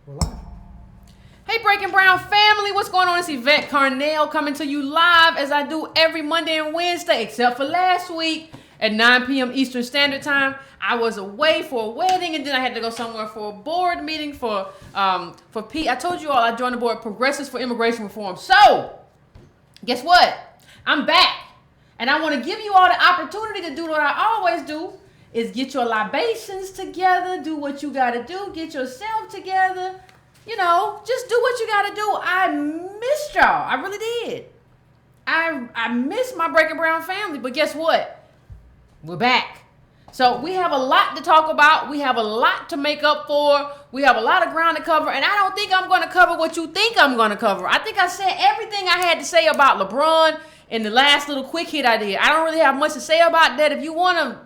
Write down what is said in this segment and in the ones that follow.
We're live. Hey, Breaking Brown family, what's going on? It's Yvette Carnell coming to you live as I do every Monday and Wednesday, except for last week at 9 p.m. Eastern Standard Time. I was away for a wedding, and then I had to go somewhere for a board meeting for Pete. I told you all I joined the board Progressives for Immigration Reform. So, guess what? I'm back, and I want to give you all the opportunity to do what I always do, is get your libations together, do what you got to do, get yourself together. You know, just do what you got to do. I missed y'all. I really did. I miss my Breaking Brown family, but guess what? We're back. So we have a lot to talk about. We have a lot to make up for. We have a lot of ground to cover, and I don't think I'm going to cover what you think I'm going to cover. I think I said everything I had to say about LeBron in the last little quick hit I did. I don't really have much to say about that. If you want to,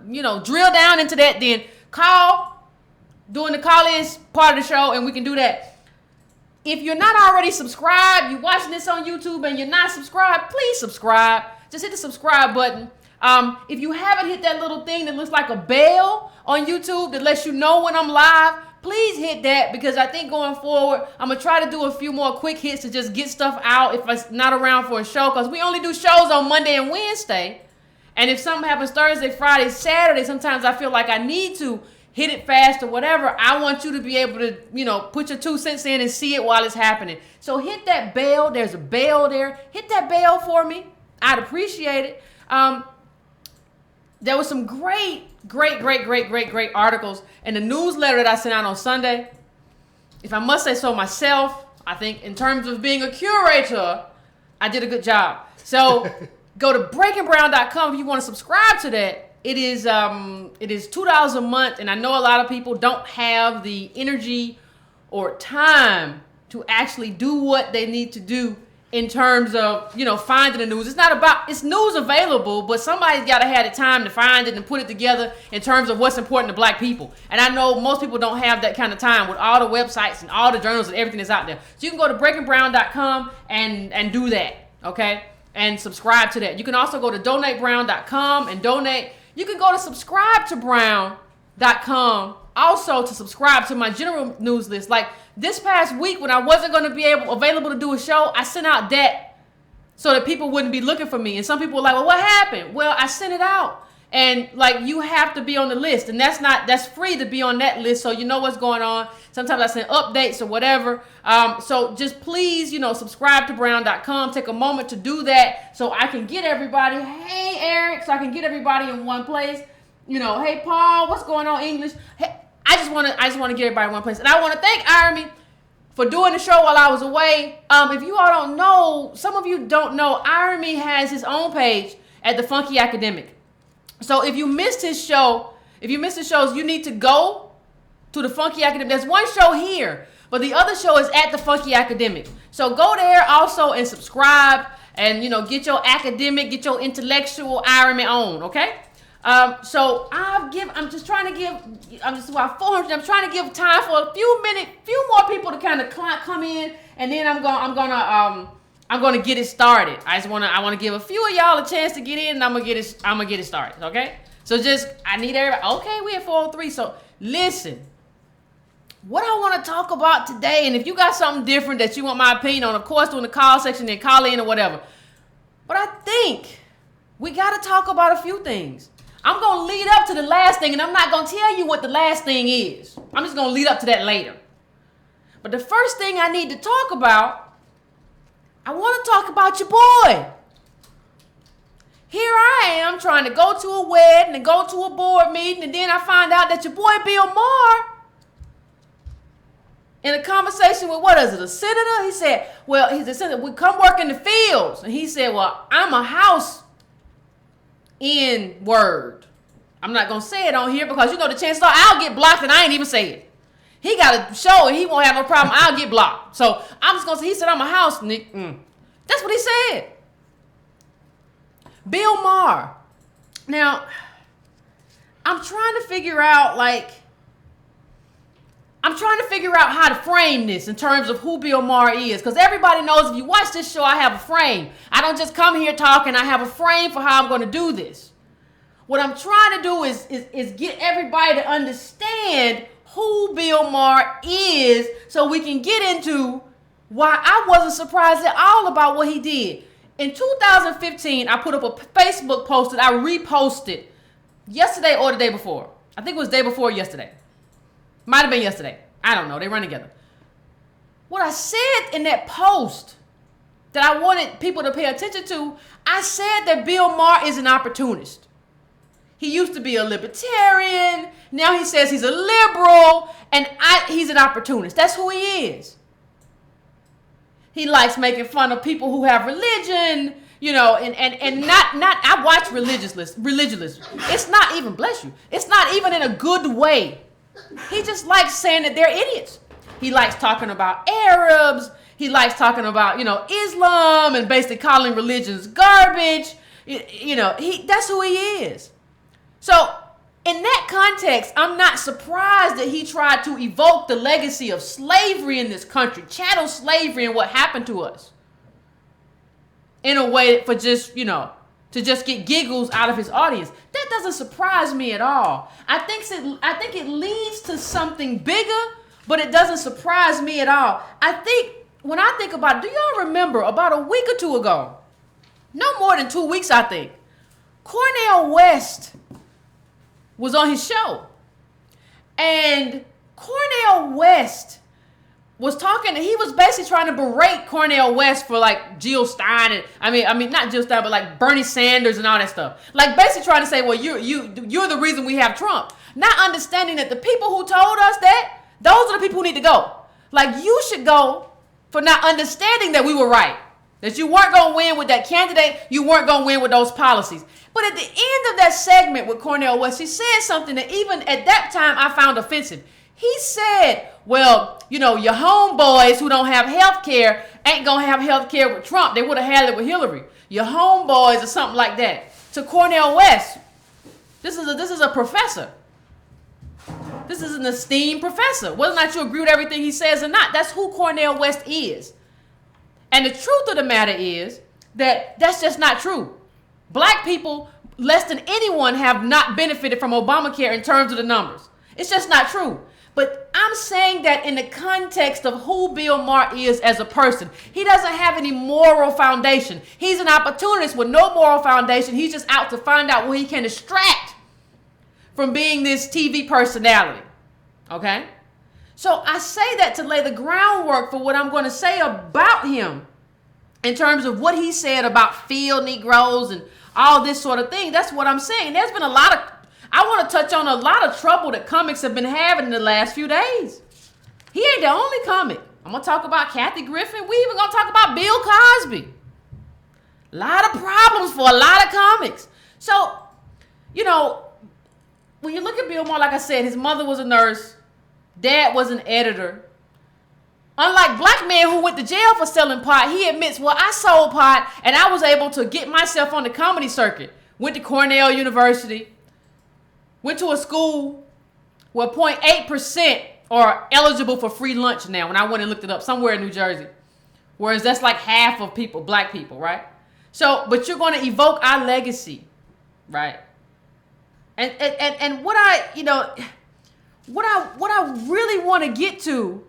drill down into that, then call during the call-in part of the show, and we can do that. If you're not already subscribed, you're watching this on YouTube and you're not subscribed, please subscribe. Just hit the subscribe button. If you haven't hit that little thing that looks like a bell on YouTube that lets you know when I'm live, please hit that, because I think going forward, I'm going to try to do a few more quick hits to just get stuff out if I'm not around for a show, because we only do shows on Monday and Wednesday. And if something happens Thursday, Friday, Saturday, sometimes I feel like I need to hit it fast or whatever. I want you to be able to, put your 2 cents in and see it while it's happening. So hit that bell. There's a bell there. Hit that bell for me. I'd appreciate it. There was some great articles in the newsletter that I sent out on Sunday. If I must say so myself, I think in terms of being a curator, I did a good job. So go to breakingbrown.com if you want to subscribe to that. It is $2 a month, and I know a lot of people don't have the energy or time to actually do what they need to do in terms of, finding the news. It's news available, but somebody's got to have the time to find it and put it together in terms of what's important to black people. And I know most people don't have that kind of time with all the websites and all the journals and everything that's out there. So you can go to breakingbrown.com and do that, okay? And subscribe to that. You can also go to donatebrown.com and donate. You can go to subscribetobrown.com also to subscribe to my general news list. Like this past week when I wasn't going to be available to do a show, I sent out that so that people wouldn't be looking for me. And some people were like, well, what happened? Well, I sent it out. And you have to be on the list, and that's free to be on that list, so you know what's going on. Sometimes I send updates or whatever. So just please, subscribe to brown.com. Take a moment to do that so I can get everybody. Hey, Eric, so I can get everybody in one place. Hey, Paul, what's going on, English? Hey, I just want to get everybody in one place, and I want to thank Irony for doing the show while I was away. If you all don't know, some of you don't know, Irony has his own page at the Funky Academic. So if you missed his shows, you need to go to the Funky Academic. There's one show here, but the other show is at the Funky Academic. So go there also and subscribe and, get your academic, get your intellectual irony on, okay? So I'm just trying to give time for a few more people to kind of come in, and then I'm gonna get it started. I want to give a few of y'all a chance to get in, and I'm gonna get it started. Okay. So I need everybody. Okay, we at 403. So listen, what I want to talk about today, and if you got something different that you want my opinion on, of course, during the call section, then call in or whatever. But I think we got to talk about a few things. I'm gonna lead up to the last thing, and I'm not gonna tell you what the last thing is. I'm just gonna lead up to that later. But the first thing I need to talk about, I want to talk about your boy. Here I am trying to go to a wedding and go to a board meeting, and then I find out that your boy Bill Maher, in a conversation with, a senator? He said, well, he's a senator. We come work in the fields. And he said, well, I'm a house N-word. I'm not going to say it on here because, the chances are I'll get blocked and I ain't even say it. He got a show and he won't have no problem. I'll get blocked. So I'm just going to say, he said, I'm a house Nick. That's what he said. Bill Maher. Now, I'm trying to figure out how to frame this in terms of who Bill Maher is. Because everybody knows if you watch this show, I have a frame. I don't just come here talking. I have a frame for how I'm going to do this. What I'm trying to do is get everybody to understand who Bill Maher Maher is, so we can get into why I wasn't surprised at all about what he did. In 2015, I put up a Facebook post that I reposted yesterday or the day before. I think it was the day before yesterday. Might have been yesterday. I don't know. They run together. What I said in that post that I wanted people to pay attention to, I said that Bill Maher is an opportunist. He used to be a libertarian. Now he says he's a liberal, and he's an opportunist. That's who he is. He likes making fun of people who have religion, you know, and not I watch religious. It's not even, bless you, it's not even in a good way. He just likes saying that they're idiots. He likes talking about Arabs. He likes talking about, you know, Islam and basically calling religions garbage. You know, that's who he is. So in that context, I'm not surprised that he tried to evoke the legacy of slavery in this country, chattel slavery, and what happened to us in a way for just, you know, to just get giggles out of his audience. That doesn't surprise me at all. I think it leads to something bigger, but it doesn't surprise me at all. I think when I think about it, do y'all remember about a week or two ago, no more than 2 weeks, I think, Cornel West was on his show. And Cornel West was talking, he was basically trying to berate Cornel West for like Jill Stein, and I mean not Jill Stein, but like Bernie Sanders and all that stuff. Like basically trying to say, well, you're the reason we have Trump. Not understanding that the people who told us that, those are the people who need to go. Like you should go for not understanding that we were right. That you weren't going to win with that candidate, you weren't going to win with those policies. But at the end of that segment with Cornel West, he said something that even at that time I found offensive. He said, well, you know, your homeboys who don't have health care ain't going to have health care with Trump. They would have had it with Hillary. Your homeboys or something like that. To Cornel West, this is a professor. This is an esteemed professor. Whether or not you agree with everything he says or not, that's who Cornel West is. And the truth of the matter is that that's just not true. Black people, less than anyone, have not benefited from Obamacare in terms of the numbers. It's just not true. But I'm saying that in the context of who Bill Maher is as a person. He doesn't have any moral foundation. He's an opportunist with no moral foundation. He's just out to find out where he can extract from being this TV personality. Okay? So I say that to lay the groundwork for what I'm going to say about him in terms of what he said about field Negroes and all this sort of thing. That's what I'm saying. There's been I want to touch on a lot of trouble that comics have been having in the last few days. He ain't the only comic. I'm going to talk about Kathy Griffin. We even going to talk about Bill Cosby. A lot of problems for a lot of comics. So, you know, when you look at Bill Maher, like I said, his mother was a nurse. Dad was an editor. Unlike black men who went to jail for selling pot, he admits, well, I sold pot and I was able to get myself on the comedy circuit. Went to Cornell University. Went to a school where 0.8% are eligible for free lunch now. When I went and looked it up, somewhere in New Jersey. Whereas that's like half of people, black people, right? So, but you're going to evoke our legacy, right? And what I really want to get to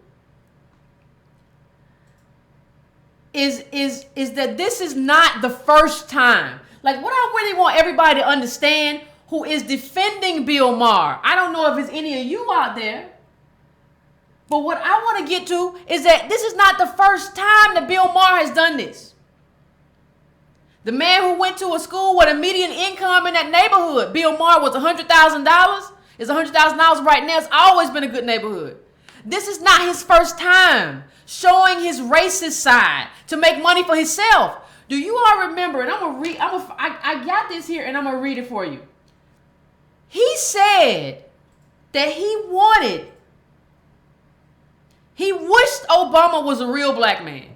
is that this is not the first time. Like what I really want everybody to understand who is defending Bill Maher. I don't know if it's any of you out there, but what I want to get to is that this is not the first time that Bill Maher has done this. The man who went to a school with a median income in that neighborhood, Bill Maher, was $100,000. It's $100,000 right now. It's always been a good neighborhood. This is not his first time showing his racist side to make money for himself. Do you all remember? And I'm gonna read. I got this here, and I'm gonna read it for you. He said that he wished Obama was a real black man.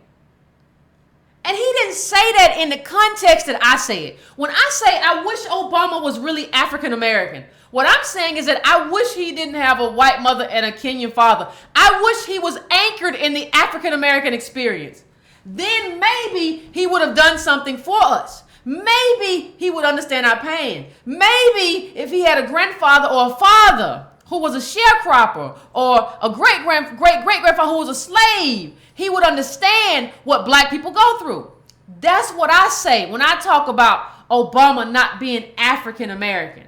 And he didn't say that in the context that I say it. When I say I wish Obama was really African American, what I'm saying is that I wish he didn't have a white mother and a Kenyan father. I wish he was anchored in the African American experience. Then maybe he would have done something for us. Maybe he would understand our pain. Maybe if he had a grandfather or a father who was a sharecropper or a great-great-grandfather who was a slave, he would understand what black people go through. That's what I say when I talk about Obama not being African American.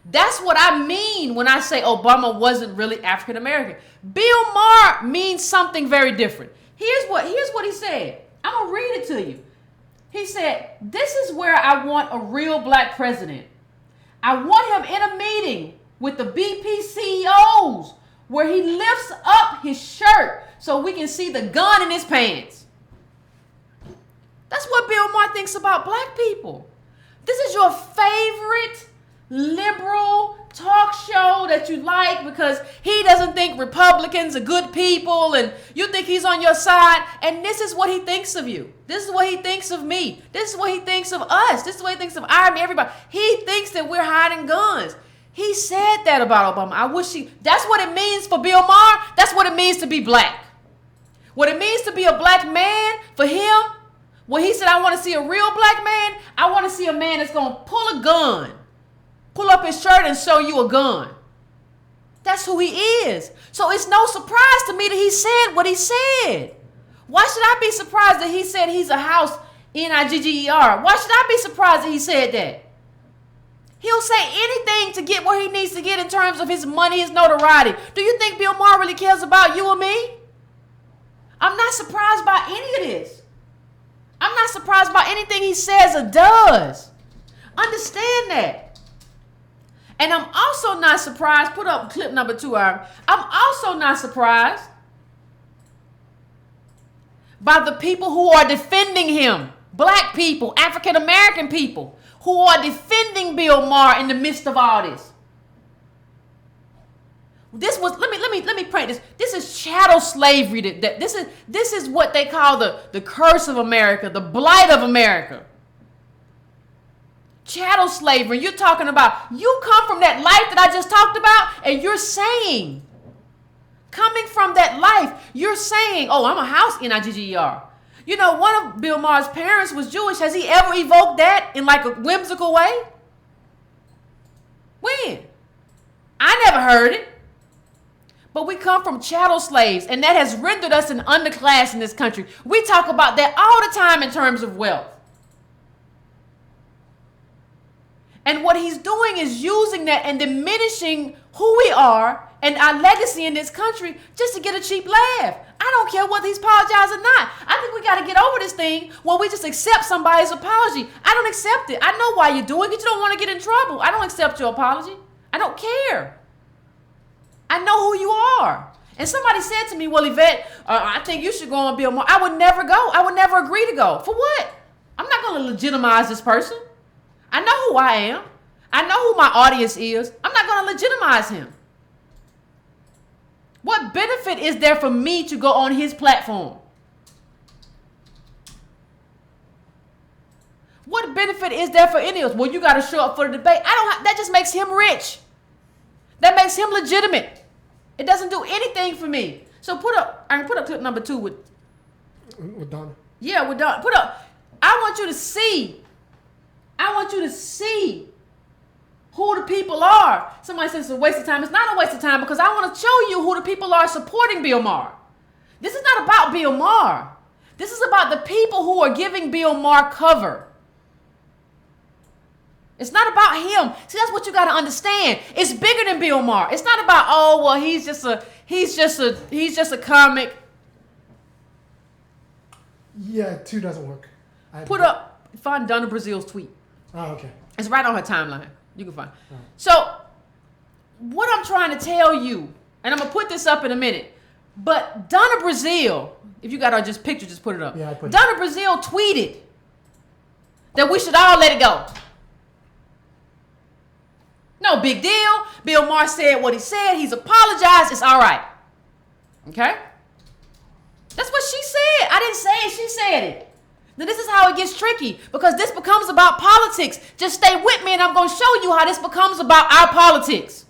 That's what I mean when I say Obama wasn't really African American. Bill Maher means something very different. Here's what he said. I'm going to read it to you. He said, "This is where I want a real black president. I want him in a meeting with the BP CEOs where he lifts up his shirt so we can see the gun in his pants." That's what Bill Maher thinks about black people. This is your favorite liberal talk show that you like because he doesn't think Republicans are good people and you think he's on your side, and this is what he thinks of you. This is what he thinks of me. This is what he thinks of us. This is what he thinks of everybody. He thinks that we're hiding guns. He said that about Obama. That's what it means for Bill Maher. That's what it means to be black. What it means to be a black man for him, when he said, I want to see a real black man, I want to see a man that's going to pull a gun, pull up his shirt and show you a gun. That's who he is. So it's no surprise to me that he said what he said. Why should I be surprised that he said he's a house, N-I-G-G-E-R? Why should I be surprised that he said that? He'll say anything to get where he needs to get in terms of his money, his notoriety. Do you think Bill Maher really cares about you or me? I'm not surprised by any of this. I'm not surprised by anything he says or does. Understand that. And I'm also not surprised. Put up clip number 2, Aaron. I'm also not surprised by the people who are defending him. Black people, African American people who are defending Bill Maher in the midst of all this. This was let me print this. This is chattel slavery. This is what they call the curse of America, the blight of America. Chattel slavery. You're talking about, you come from that life that I just talked about, and you're saying, coming from that life, you're saying, oh, I'm a house, N-I-G-G-E-R. You know, one of Bill Maher's parents was Jewish. Has he ever evoked that in like a whimsical way? When? I never heard it. But we come from chattel slaves, and that has rendered us an underclass in this country. We talk about that all the time in terms of wealth. And what he's doing is using that and diminishing who we are and our legacy in this country just to get a cheap laugh. I don't care whether he's apologized or not. I think we got to get over this thing where we just accept somebody's apology. I don't accept it. I know why you're doing it. You don't want to get in trouble. I don't accept your apology. I don't care. I know who you are. And somebody said to me, well, Yvette, I think you should go on Bill Maher. I would never go. I would never agree to go. For what? I'm not going to legitimize this person. I know who I am. I know who my audience is. I'm not going to legitimize him. What benefit is there for me to go on his platform? What benefit is there for any of us? Well, you got to show up for the debate. That just makes him rich. That makes him legitimate. It doesn't do anything for me. So I can put up clip number 2 with Donna. Yeah, with Donna. Put up. I want you to see who the people are. Somebody says it's a waste of time. It's not a waste of time because I want to show you who the people are supporting Bill Maher. This is not about Bill Maher. This is about the people who are giving Bill Maher cover. It's not about him. See, that's what you got to understand. It's bigger than Bill Maher. It's not about, oh, well, he's just a comic. Yeah, 2 doesn't work. Find Donna Brazil's tweet. Oh, okay. It's right on her timeline. You can find. Right. So, what I'm trying to tell you, and I'm gonna put this up in a minute, but Donna Brazil, if you got our just picture, just put it up. Yeah, I put it. Donna Brazil tweeted that we should all let it go. No big deal. Bill Maher said what he said. He's apologized. It's all right. Okay? That's what she said. I didn't say it. She said it. Now, this is how it gets tricky because this becomes about politics. Just stay with me and I'm going to show you how this becomes about our politics.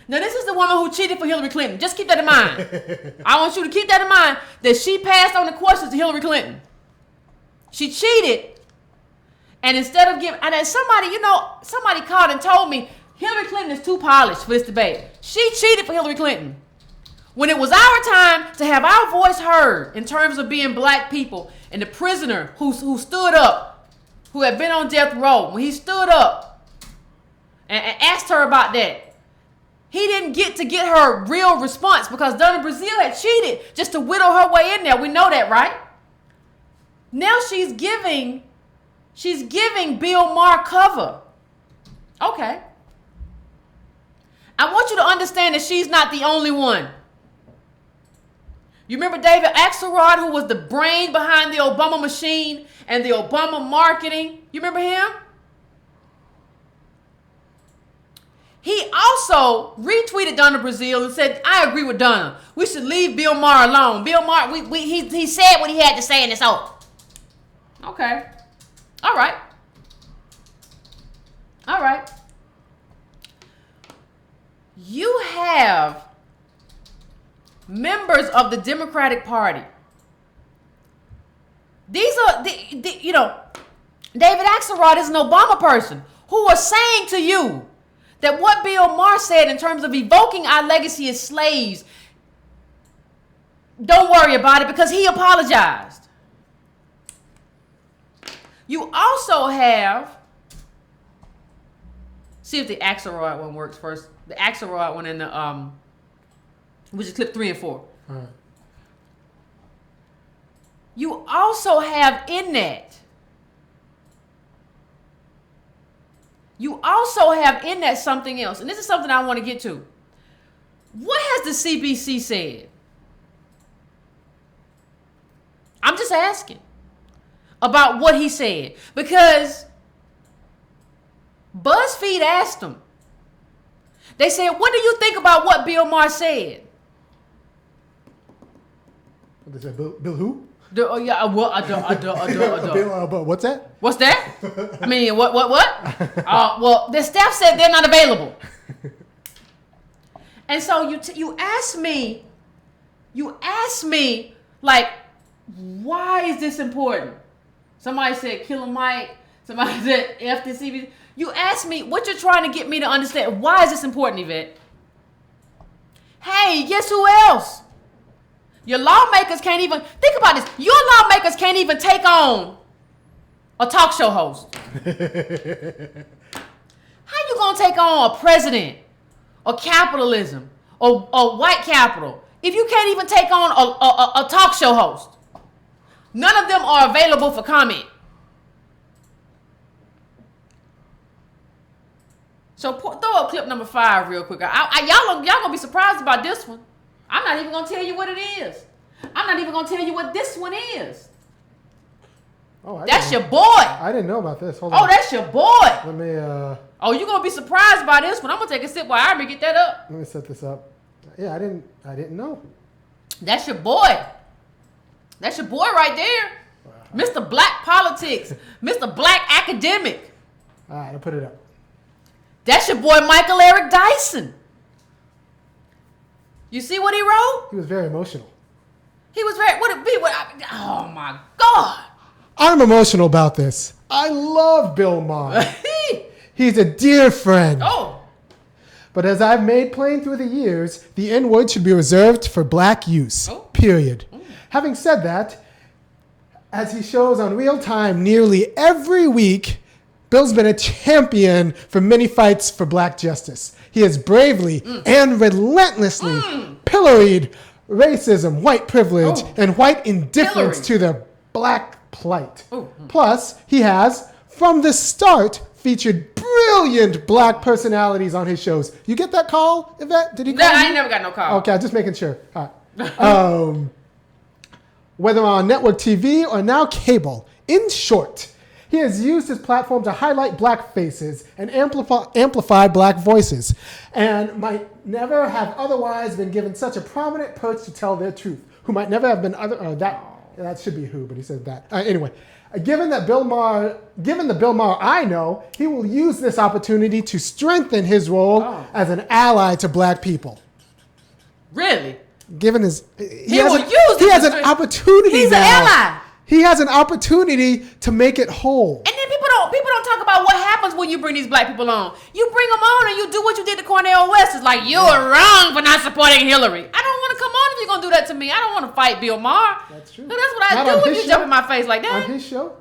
Now, this is the woman who cheated for Hillary Clinton. Just keep that in mind. I want you to keep that in mind that she passed on the questions to Hillary Clinton. She cheated. And instead of giving, and then somebody called and told me, Hillary Clinton is too polished for this debate. She cheated for Hillary Clinton. When it was our time to have our voice heard in terms of being black people, and the prisoner who stood up, who had been on death row, when he stood up and asked her about that, he didn't get her a real response because Donna Brazile had cheated just to whittle her way in there. We know that, right? Now she's giving Bill Maher cover. Okay. I want you to understand that she's not the only one. You remember David Axelrod, who was the brain behind the Obama machine and the Obama marketing? You remember him? He also retweeted Donna Brazile and said, I agree with Donna. We should leave Bill Maher alone. Bill Maher, he said what he had to say and it's over. Okay. All right. All right. You have members of the Democratic Party. These are, David Axelrod is an Obama person who was saying to you that what Bill Maher said in terms of evoking our legacy as slaves, don't worry about it because he apologized. You also have, see if the Axelrod one works first. The Axelrod one in the, which is clip 3 and 4. All right. You also have in that something else. And this is something I want to get to. What has the CBC said? I'm just asking about what he said. Because BuzzFeed asked him. They said, what do you think about what Bill Maher said? What they said, Bill who? Bill, what's that? What's that? I mean, what? Well, the staff said they're not available. And so you ask me, like, why is this important? Somebody said, kill him, Mike. Somebody said, F the CBC. You ask me what you're trying to get me to understand. Why is this important, Yvette? Hey, guess who else? Your lawmakers can't even, think about this. Your lawmakers can't even take on a talk show host. How you gonna take on a president or capitalism or white capital if you can't even take on a talk show host? None of them are available for comment. So throw up clip number 5 real quick. Y'all gonna be surprised about this one. I'm not even gonna tell you what it is. I'm not even gonna tell you what this one is. Oh, that's your boy. I didn't know about this. Hold on. Oh, that's your boy. Let me. Oh, you gonna be surprised by this one. I'm gonna take a sip while I get that up. Let me set this up. Yeah, I didn't know. That's your boy. That's your boy right there. Wow. Mr. Black Politics. Mr. Black Academic. All right, I'll put it up. That's your boy Michael Eric Dyson. You see what he wrote? He was very emotional. He was very, oh my God. I'm emotional about this. I love Bill Maher. He's a dear friend. Oh. But as I've made plain through the years, the N-word should be reserved for black use. Oh. Period. Having said that, as he shows on Real Time nearly every week, Bill's been a champion for many fights for black justice. He has bravely and relentlessly pilloried racism, white privilege, and white indifference to the black plight. Plus, he has, from the start, featured brilliant black personalities on his shows. You get that call, Yvette? Did he call you? I ain't never got no call. Okay, I'm just making sure. All right. Whether on network TV or now cable, in short, he has used his platform to highlight black faces and amplify black voices, and might never have otherwise been given such a prominent perch to tell their truth. Who might never have been that should be who, but he said that. Anyway, given the Bill Maher I know, he will use this opportunity to strengthen his role as an ally to black people. Really? Given his, he has an opportunity. He's now. an ally. He has an opportunity to make it whole. And then people People don't talk about what happens when you bring these black people on. You bring them on and you do what you did to Cornel West. It's like, you are wrong for not supporting Hillary. I don't want to come on if you're going to do that to me. I don't want to fight Bill Maher. That's true. That's what I do when you jump in my face like that. On his show?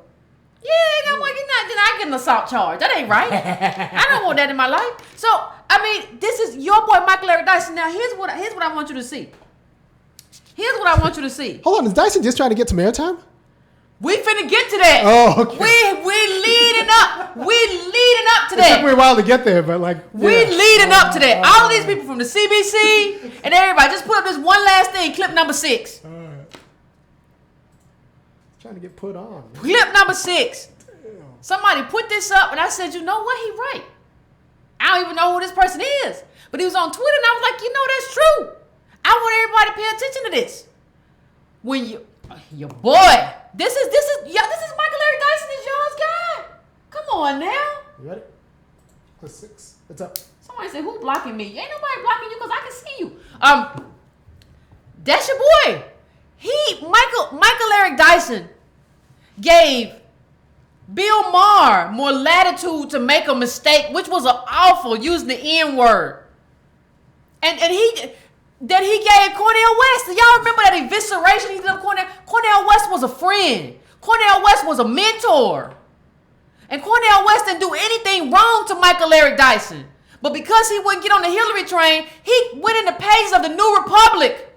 Yeah, then I get an assault charge. That ain't right. I don't want that in my life. So, I mean, this is your boy Michael Eric Dyson. Now, here's what I want you to see. Here's what I want you to see. Hold on, is Dyson just trying to get some airtime? We finna get to that. Oh, okay. We leading up. We leading up to that. It took me a while to get there, but like. We leading up to that. All of these people from the CBC and everybody, just put up this one last thing, clip number 6. All right. Trying to get put on. Clip number 6. Damn. Somebody put this up and I said, you know what? He right. I don't even know who this person is. But he was on Twitter and I was like, you know, that's true. I want everybody to pay attention to this. When your boy, this is Michael Eric Dyson, is y'all's guy. Come on now. You ready? +6. What's up? Somebody said, who blocking me? Ain't nobody blocking you because I can see you. That's your boy. Michael Eric Dyson gave Bill Maher more latitude to make a mistake, which was awful, using the N-word. And he gave Cornel West. Y'all remember that evisceration he did of Cornel? Cornel West was a friend. Cornel West was a mentor. And Cornel West didn't do anything wrong to Michael Eric Dyson. But because he wouldn't get on the Hillary train, he went in the pages of the New Republic,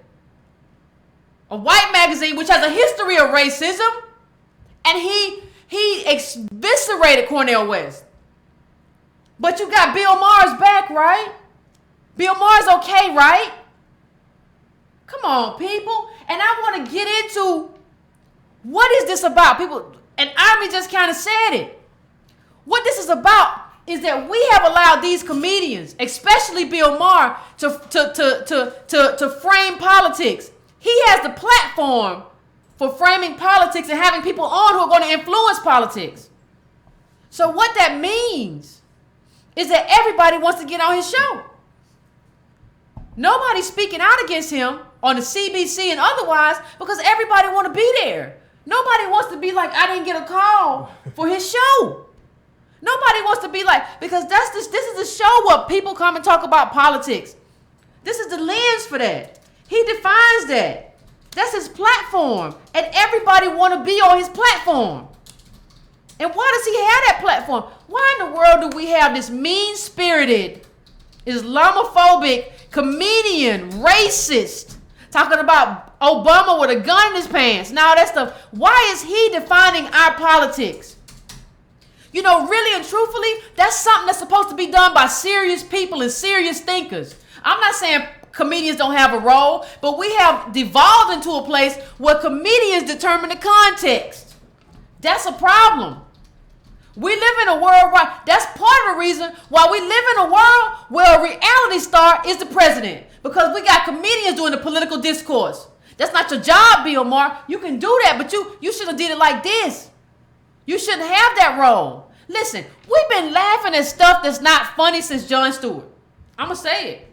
a white magazine which has a history of racism, and he eviscerated Cornel West. But you got Bill Maher's back, right? Bill Maher's okay, right? Come on, people. And I want to get into what is this about? People, and Army just kind of said it. What this is about is that we have allowed these comedians, especially Bill Maher, to frame politics. He has the platform for framing politics and having people on who are going to influence politics. So what that means is that everybody wants to get on his show. Nobody's speaking out against him on the CBC and otherwise because everybody want to be there. Nobody wants to be like, I didn't get a call for his show. Nobody wants to be like, because this is a show where people come and talk about politics. This is the lens for that. He defines that. That's his platform. And everybody want to be on his platform. And why does he have that platform? Why in the world do we have this mean-spirited, Islamophobic, comedian, racist, talking about Obama with a gun in his pants? Now that stuff. Why is he defining our politics? You know, really and truthfully, that's something that's supposed to be done by serious people and serious thinkers. I'm not saying comedians don't have a role, but we have devolved into a place where comedians determine the context. That's a problem. We live in a world where that's part of the reason why we live in a world where a reality star is the president, because we got comedians doing the political discourse. That's not your job, Bill Maher. You can do that, but you should have did it like this. You shouldn't have that role. Listen, we've been laughing at stuff that's not funny since Jon Stewart. I'm going to say it.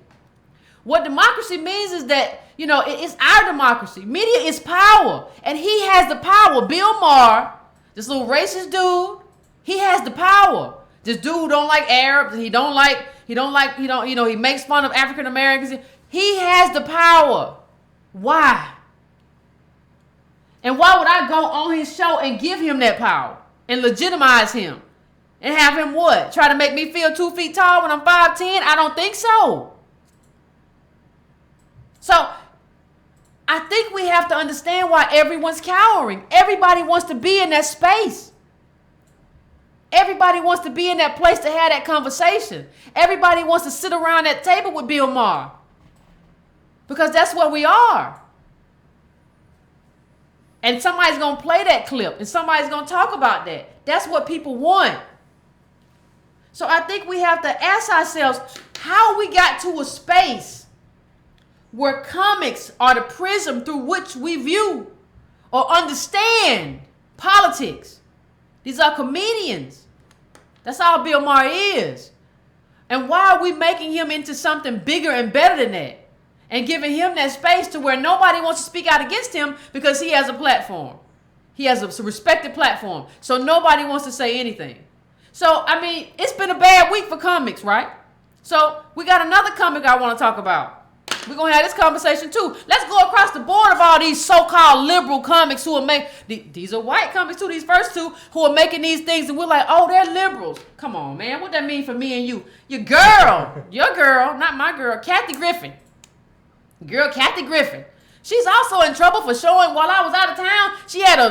What democracy means is that, you know, it's our democracy. Media is power, and he has the power. Bill Maher, this little racist dude, he has the power. This dude don't like Arabs, he makes fun of African Americans. He has the power. Why? And why would I go on his show and give him that power and legitimize him and have him what? Try to make me feel 2 feet tall when I'm 5'10"? I don't think so. So I think we have to understand why everyone's cowering. Everybody wants to be in that space. Everybody wants to be in that place to have that conversation. Everybody wants to sit around that table with Bill Maher, because that's where we are. And somebody's going to play that clip and somebody's going to talk about that. That's what people want. So I think we have to ask ourselves how we got to a space where comics are the prism through which we view or understand politics. These are comedians. That's all Bill Maher is. And why are we making him into something bigger and better than that? And giving him that space to where nobody wants to speak out against him because he has a platform. He has a respected platform. So nobody wants to say anything. So, I mean, it's been a bad week for comics, right? So, we got another comic I want to talk about. We're going to have this conversation, too. Let's go across the board of all these so-called liberal comics who are these are white comics, too, these first two, who are making these things, and we're like, oh, they're liberals. Come on, man. What that mean for me and you? Your girl, not my girl, Kathy Griffin. Kathy Griffin. She's also in trouble for showing, while I was out of town,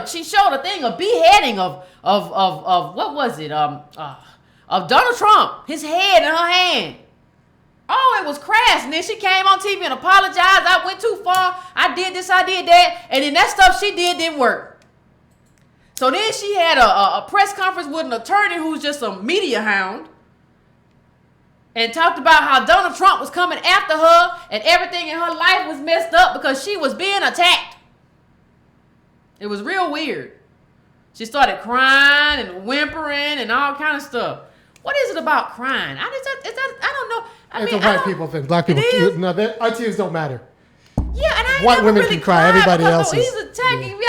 she showed a thing, a beheading of what was it? Of Donald Trump, his head in her hand. Oh, it was crass. And then she came on TV and apologized. I went too far. I did this, I did that. And then that stuff she did didn't work. So then she had a press conference with an attorney who's just a media hound. And talked about how Donald Trump was coming after her and everything in her life was messed up because she was being attacked. It was real weird. She started crying and whimpering and all kind of stuff. What is it about crying? I don't know. It's a white people thing. Black people, no, our tears don't matter. Yeah, and I white never women really can cry. Everybody else is. He's attacking me.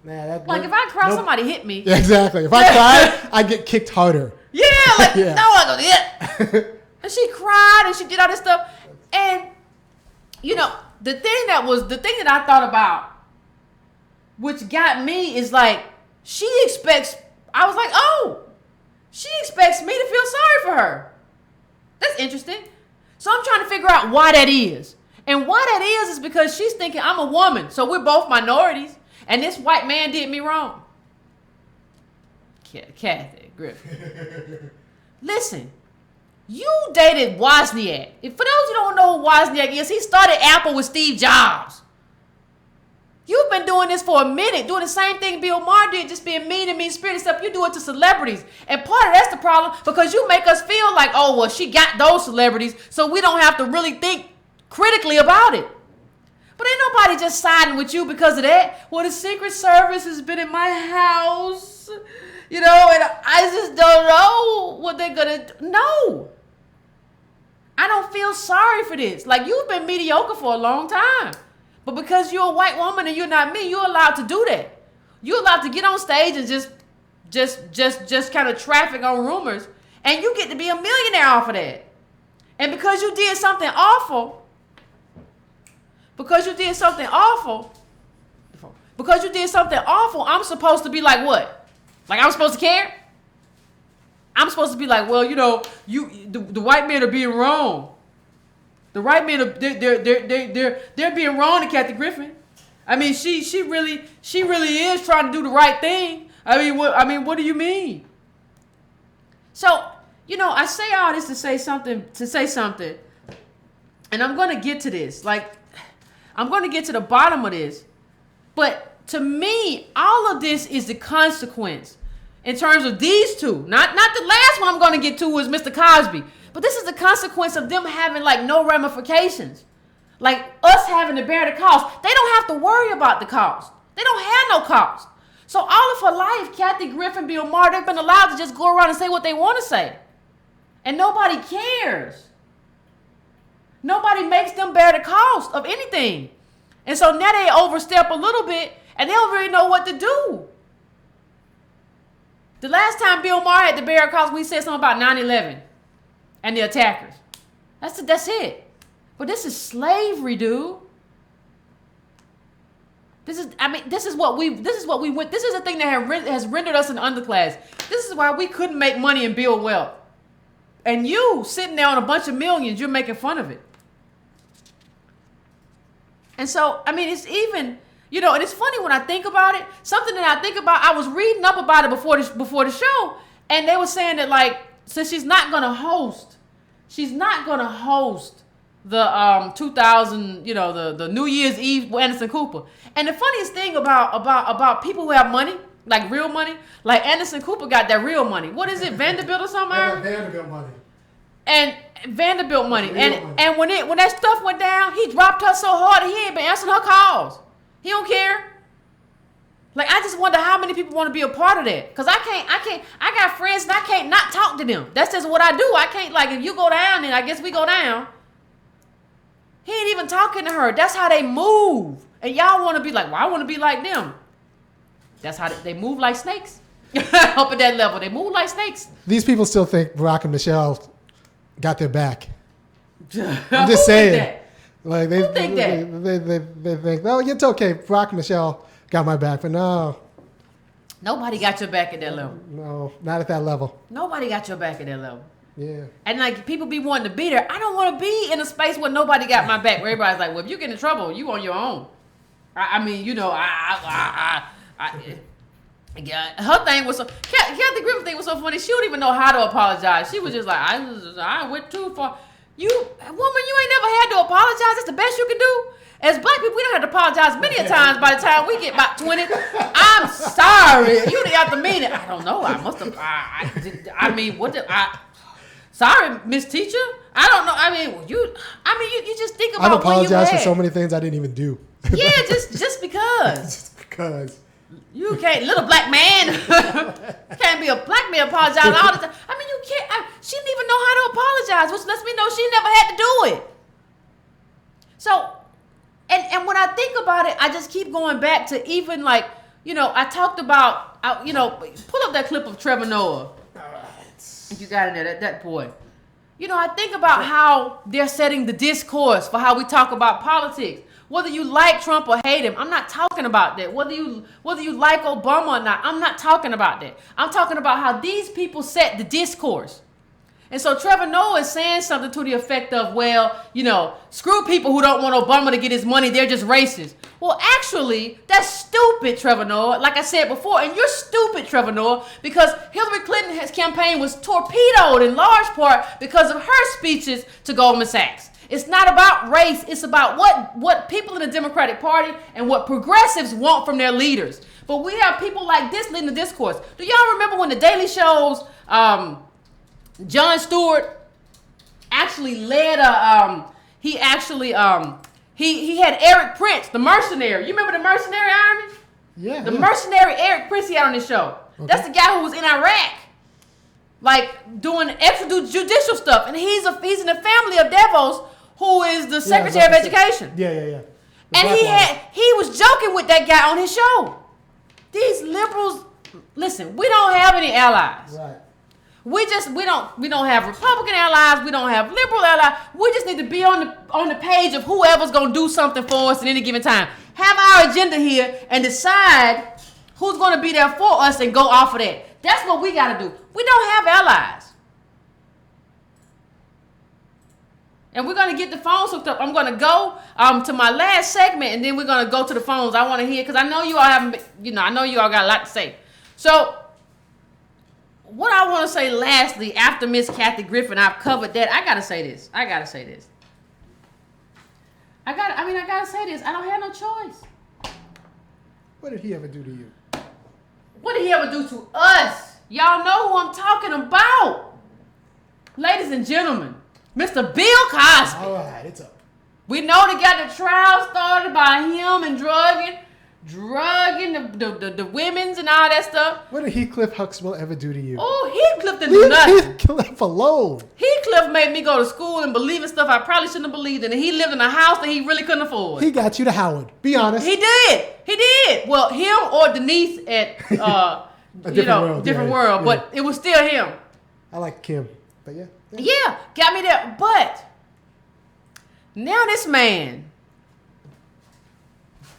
Like if I cry, somebody hit me. Yeah, exactly. If I cry, I get kicked harder. Yeah, like no, I go yeah. And she cried and she did all this stuff, and you know the thing that I thought about, which got me, is like she expects. I was like, oh, she expects me to feel sorry for her. That's interesting. So I'm trying to figure out why that is, and why that is because she's thinking I'm a woman, so we're both minorities, and this white man did me wrong. Kathy Griffin. Listen, you dated Wozniak. For those who don't know who Wozniak is, he started Apple with Steve Jobs. You've been doing this for a minute, doing the same thing Bill Maher did, just being mean and mean-spirited stuff. You do it to celebrities. And part of that's the problem because you make us feel like, oh, well, she got those celebrities, so we don't have to really think critically about it. But ain't nobody just siding with you because of that. Well, the Secret Service has been in my house. You know, and I just don't know what they're going to do. No. I don't feel sorry for this. Like, you've been mediocre for a long time. But because you're a white woman and you're not me, you're allowed to do that. You're allowed to get on stage and just kind of traffic on rumors. And you get to be a millionaire off of that. And because you did something awful, I'm supposed to be like what? Like I'm supposed to care? I'm supposed to be like, well, you know, the white men are being wrong. The white men are they're being wrong to Kathy Griffin. I mean, she really is trying to do the right thing. I mean, what do you mean? So, you know, I say all this to say something, and I'm gonna get to this. Like, I'm gonna get to the bottom of this, but. To me, all of this is the consequence in terms of these two. Not the last one I'm going to get to is Mr. Cosby. But this is the consequence of them having like no ramifications. Like us having to bear the cost. They don't have to worry about the cost. They don't have no cost. So all of her life, Kathy Griffin, Bill Maher, they've been allowed to just go around and say what they want to say. And nobody cares. Nobody makes them bear the cost of anything. And so now they overstep a little bit. And they don't really know what to do. The last time Bill Maher had to bear a cost, we said something about 9/11 and the attackers. That's it. But this is slavery, dude. This is the thing that has rendered us an underclass. This is why we couldn't make money and build wealth. And you sitting there on a bunch of millions, you're making fun of it. And so, I mean, it's even. You know, and it's funny when I think about it. Something that I think about, I was reading up about it before the show, and they were saying that like, since she's not gonna host the 2000, you know, the New Year's Eve with Anderson Cooper. And the funniest thing about people who have money, like real money, like Anderson Cooper got that real money. What is it, Vanderbilt or something? Vanderbilt money. And Vanderbilt money, and when that stuff went down, he dropped her so hard he ain't been answering her calls. He don't care. Like, I just wonder how many people want to be a part of that. Because I got friends and I can't not talk to them. That's just what I do. I can't, like, if you go down, then I guess we go down. He ain't even talking to her. That's how they move. And y'all want to be like, well, I want to be like them. That's how they move like snakes. Up at that level. They move like snakes. These people still think Barack and Michelle got their back. I'm just saying. Like they think that? They think, oh, it's okay. Barack and Michelle got my back, but no. Nobody got your back at that level. No, not at that level. Nobody got your back at that level. Yeah. And like people be wanting to be there. I don't want to be in a space where nobody got my back. Where everybody's like, well, if you get in trouble, you on your own. I mean, you know, her thing was so. Kathy Griffin thing was so funny. She don't even know how to apologize. She was just like, I went too far. You woman, you ain't never had to apologize. That's the best you can do. As black people, we don't have to apologize many a times. By the time we get about 20, I'm sorry. You didn't have to mean it. I don't know. I must have. I mean, what did I? Sorry, Miss Teacher. I don't know. I mean, you just think about. I've apologized what you for had. so many things I didn't even do. Yeah, just because. Just because. You can't, little black man. Can't be a black man apologize all the time. I mean, you can't. She didn't even know how to apologize, which lets me know she never had to do it. So, and when I think about it, I just keep going back to even like, you know, I talked about, you know, pull up that clip of Trevor Noah. If you got it there, that boy. You know, I think about how they're setting the discourse for how we talk about politics. Whether you like Trump or hate him, I'm not talking about that. Whether you like Obama or not, I'm not talking about that. I'm talking about how these people set the discourse. And so Trevor Noah is saying something to the effect of, well, you know, screw people who don't want Obama to get his money. They're just racist. Well, actually, that's stupid, Trevor Noah. Like I said before, and you're stupid, Trevor Noah, because Hillary Clinton's campaign was torpedoed in large part because of her speeches to Goldman Sachs. It's not about race. It's about what people in the Democratic Party and what progressives want from their leaders. But we have people like this leading the discourse. Do y'all remember when the Daily Show's Jon Stewart actually led he had Eric Prince, the mercenary. You remember the mercenary, Ironman? Yeah. The mercenary Eric Prince he had on his show. Okay. That's the guy who was in Iraq. Like doing extrajudicial stuff. And he's in the family of DeVos, who is the Secretary of Education. Yeah. And he was joking with that guy on his show. These liberals, listen, we don't have any allies. Right. We don't have Republican allies, we don't have liberal allies. We just need to be on the page of whoever's gonna do something for us at any given time. Have our agenda here and decide who's gonna be there for us and go off of that. That's what we gotta do. We don't have allies. And we're going to get the phones hooked up. I'm going to go to my last segment, and then we're going to go to the phones. I want to hear, because I know you all I know you all got a lot to say. So, what I want to say lastly, after Miss Kathy Griffin, I've covered that. I got to say this. I got to say this. I got to say this. I don't have no choice. What did he ever do to you? What did he ever do to us? Y'all know who I'm talking about. Ladies and gentlemen. Mr. Bill Cosby. All right, it's up. We know they got the trial started by him and drugging the women's and all that stuff. What did Heathcliff Huxtable ever do to you? Oh, Heathcliff didn't do nothing. Heathcliff alone. Heathcliff made me go to school and believe in stuff I probably shouldn't have believed in. And he lived in a house that he really couldn't afford. He got you to Howard. Be honest. He did. Well, him or Denise at different world. But it was still him. I like Kim, but yeah. Yeah, got me there. But now this man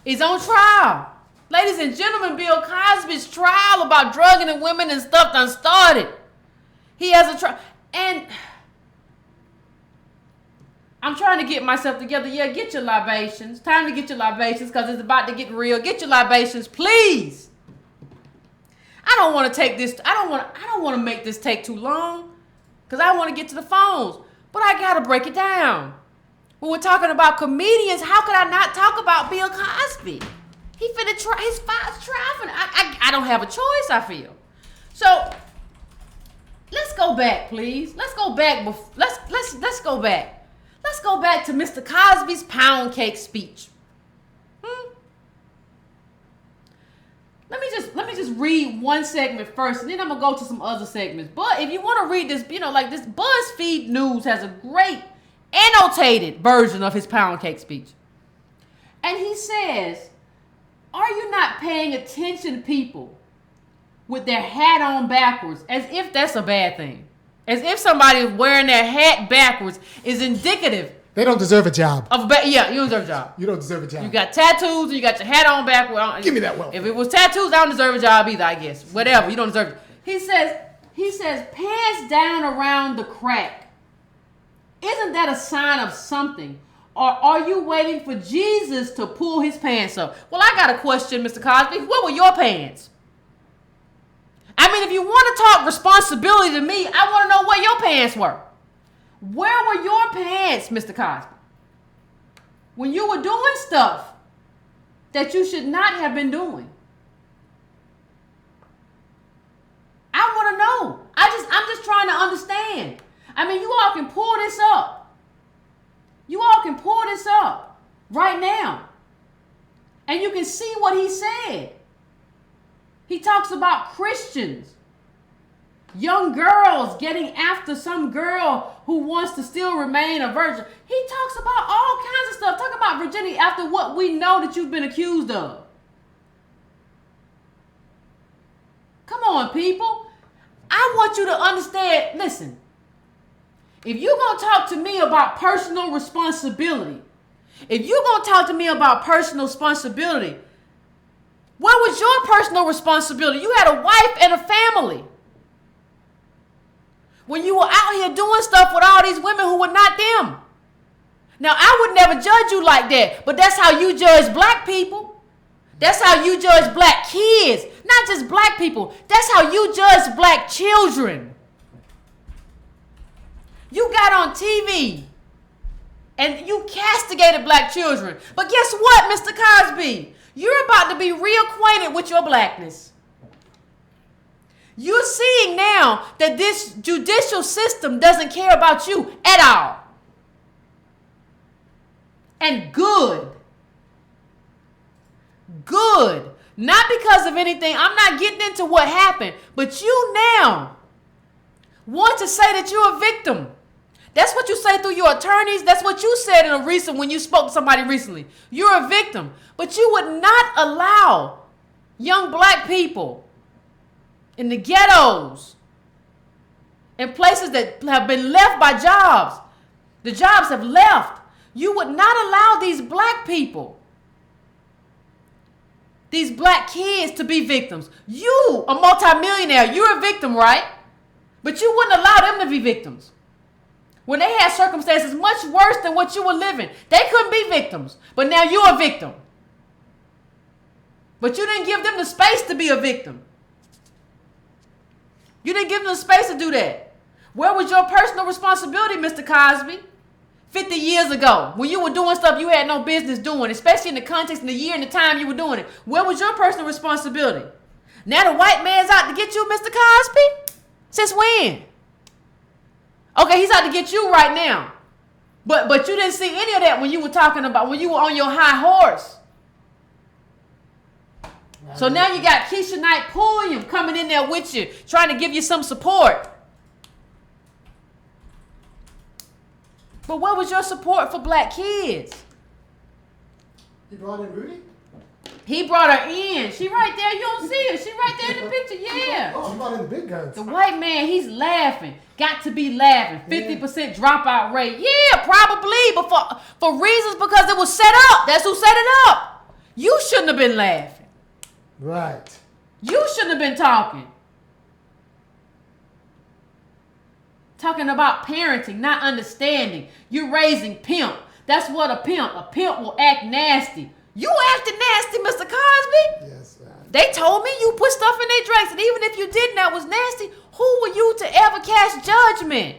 is on trial. Ladies and gentlemen, Bill Cosby's trial about drugging the women and stuff done started. He has a trial. And I'm trying to get myself together. Yeah, get your libations. Time to get your libations because it's about to get real. Get your libations, please. I don't want to take this. I don't want to make this take too long. Because I want to get to the phones. But I got to break it down. When we're talking about comedians, how could I not talk about Bill Cosby? He finna try his trial. I don't have a choice, I feel. So, let's go back, please. Let's go back. Let's go back. Let's go back to Mr. Cosby's pound cake speech. Let me just read one segment first, and then I'm gonna go to some other segments. But if you want to read this, like this BuzzFeed News has a great annotated version of his pound cake speech. And he says, "Are you not paying attention, people? with their hat on backwards, as if that's a bad thing. As if somebody wearing their hat backwards is indicative. They don't deserve a job. Yeah, you don't deserve a job. You don't deserve a job. You got tattoos and you got your hat on backwards. Give me that wealth. If it was tattoos, I don't deserve a job either, I guess. Whatever, you don't deserve it. He says, pants down around the crack. Isn't that a sign of something? Or are you waiting for Jesus to pull his pants up? Well, I got a question, Mr. Cosby. What were your pants? I mean, if you want to talk responsibility to me, I want to know where your pants were. Where were your pants, Mr. Cosby? When you were doing stuff that you should not have been doing. I want to know. I'm just trying to understand. I mean, you all can pull this up. You all can pull this up right now. And you can see what he said. He talks about Christians, young girls getting after some girl who wants to still remain a virgin. He talks about all kinds of stuff. Talk about virginity after what we know that you've been accused of. Come on, people. I want you to understand. Listen, if you're going to talk to me about personal responsibility, if you're going to talk to me about personal responsibility, what was your personal responsibility? You had a wife and a family. When you were out here doing stuff with all these women who were not them. Now, I would never judge you like that, but that's how you judge black people. That's how you judge black kids, not just black people. That's how you judge black children. You got on TV and you castigated black children. But guess what, Mr. Cosby? You're about to be reacquainted with your blackness. You're seeing now that this judicial system doesn't care about you at all. And good. Good. Not because of anything. I'm not getting into what happened. But you now want to say that you're a victim. That's what you say through your attorneys. That's what you said in a recent when you spoke to somebody recently. You're a victim. But you would not allow young black people in the ghettos, in places that have been left by jobs. The jobs have left. You would not allow these black people, these black kids to be victims. You, a multimillionaire, you're a victim, right? But you wouldn't allow them to be victims. When they had circumstances much worse than what you were living, they couldn't be victims. But now you're a victim. But you didn't give them the space to be a victim. You didn't give them the space to do that. Where was your personal responsibility, Mr. Cosby? 50 years ago, when you were doing stuff you had no business doing, especially in the context and the year and the time you were doing it. Where was your personal responsibility? Now the white man's out to get you, Mr. Cosby? Since when? Okay, he's out to get you right now. But you didn't see any of that when you were talking about, when you were on your high horse. So now you got Keisha Knight Pulliam coming in there with you, trying to give you some support. But what was your support for black kids? He brought in Rudy? He brought her in. She right there. You don't see her. She right there in the picture. Yeah. Oh, he brought in the big guns. The white man, he's laughing. Got to be laughing. 50% dropout rate. Yeah, probably. But for reasons because it was set up. That's who set it up. You shouldn't have been laughing. Right. You shouldn't have been talking. Talking about parenting, not understanding. You're raising pimp. That's what a pimp. A pimp will act nasty. You acted nasty, Mr. Cosby. Yes, man. They told me you put stuff in their drinks, and even if you didn't, that was nasty. Who were you to ever cast judgment?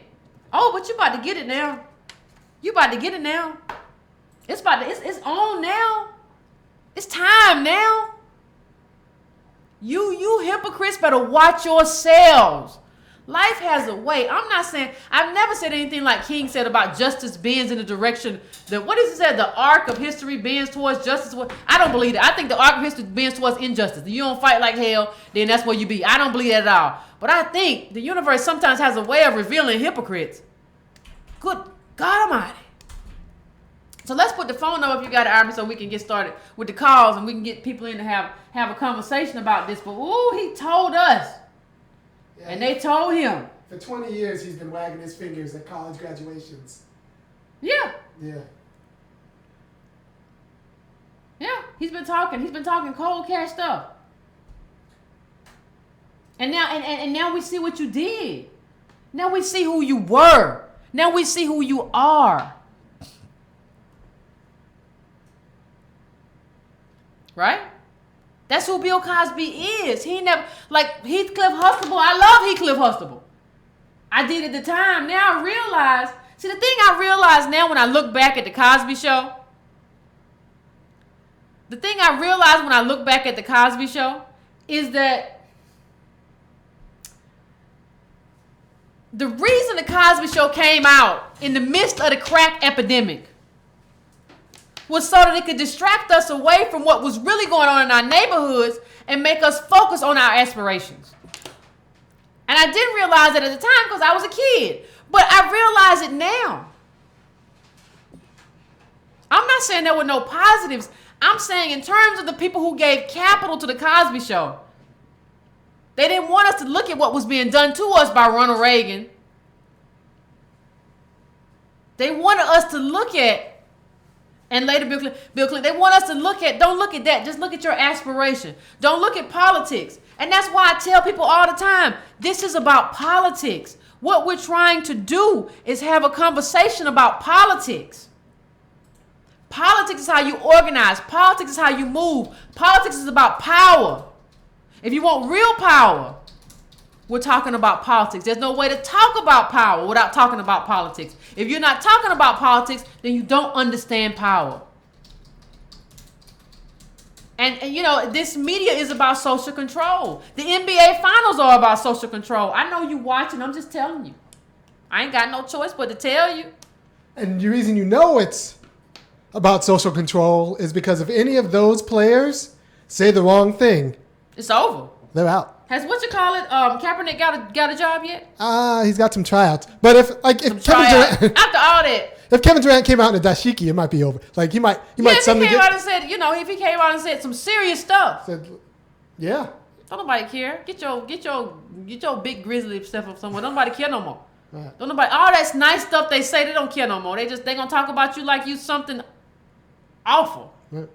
Oh, but you about to get it now. You about to get it now. It's it's on now. It's time now. You hypocrites better watch yourselves. Life has a way. I'm not saying, I've never said anything like King said about justice bends in the direction that, what is it said? The arc of history bends towards justice. I don't believe that. I think the arc of history bends towards injustice. If you don't fight like hell, then that's where you be. I don't believe that at all. But I think the universe sometimes has a way of revealing hypocrites. Good God Almighty. So let's put the phone up if you got it, Army, so we can get started with the calls and we can get people in to have a conversation about this. But ooh, he told us, and they told him. For 20 years, he's been wagging his fingers at college graduations. Yeah. Yeah. Yeah, he's been talking cold cash stuff. And now we see what you did. Now we see who you were. Now we see who you are. Right? That's who Bill Cosby is. He never, like Heathcliff Huxtable. I love Heathcliff Huxtable. I did at the time. Now I realize, see, the thing I realize now when I look back at the Cosby Show, is that the reason the Cosby Show came out in the midst of the crack epidemic was so that it could distract us away from what was really going on in our neighborhoods and make us focus on our aspirations. And I didn't realize it at the time because I was a kid, but I realize it now. I'm not saying there were no positives. I'm saying in terms of the people who gave capital to the Cosby Show, they didn't want us to look at what was being done to us by Ronald Reagan. They wanted us to look at, and later Bill Clinton, they want us to look at, don't look at that, just look at your aspiration. Don't look at politics. And that's why I tell people all the time, this is about politics. What we're trying to do is have a conversation about politics. Politics is how you organize. Politics is how you move. Politics is about power. If you want real power, we're talking about politics. There's no way to talk about power without talking about politics. If you're not talking about politics, then you don't understand power. And you know, this media is about social control. The NBA finals are about social control. I know you watching. I'm just telling you. I ain't got no choice but to tell you. And the reason you know it's about social control is because if any of those players say the wrong thing, it's over. They're out. Has Kaepernick got a job yet? He's got some tryouts. But if Kevin Durant, after all that, if Kevin Durant came out in a dashiki, it might be over. Like he might suddenly if he came out and said, if he came out and said some serious stuff. Yeah. Don't nobody care. Get your big grizzly stuff up somewhere. Don't nobody care no more. Right. Don't nobody. All that nice stuff they say, they don't care no more. They gonna talk about you like you something awful. Right.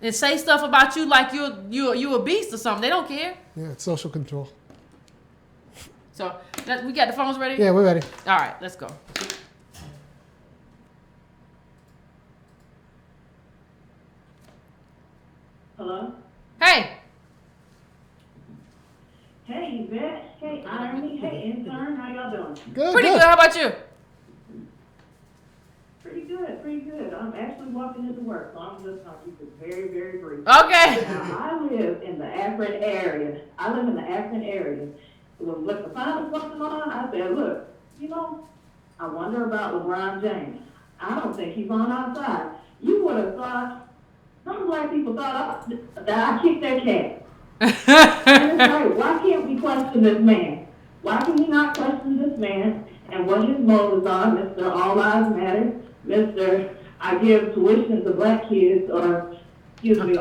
And say stuff about you like you a beast or something. They don't care. Yeah, it's social control. So we got the phones ready? Yeah, we're ready. All right, let's go. Hello? Hey. Hey, Yvette. Hey, Irony. Hey, intern. How y'all doing? Pretty good. How about you? Pretty good. I'm actually walking into work, so I'm just going to keep it very, very brief. Okay. Now, I live in the Akron area. When the finals going on, I said, look, I wonder about LeBron James. I don't think he's on our side. You would have thought, some black people thought that I kicked their cat. And it's like, why can't we question this man? Why can we not question this man and what his motives are, Mr. All Lives Matter, Mr. I give tuition to black kids, or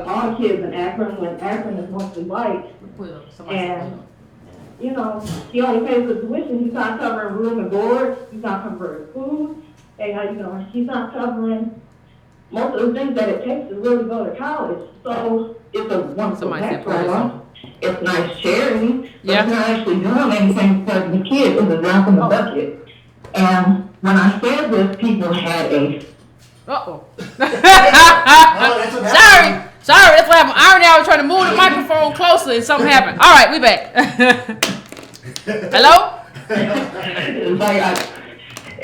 all kids in Akron, when Akron is mostly white. And, he only pays for tuition. He's not covering room and board. He's not covering food. Hey, how you doing? He's not covering most of the things that it takes to really go to college. So it's a wonderful tax write-off. It's nice charity, but it's not actually doing anything for the kids. It's a drop in the bucket. And when I said this, people had a... Sorry, that's what happened. Irony, I was trying to move the microphone closer and something happened. All right, we back. Hello?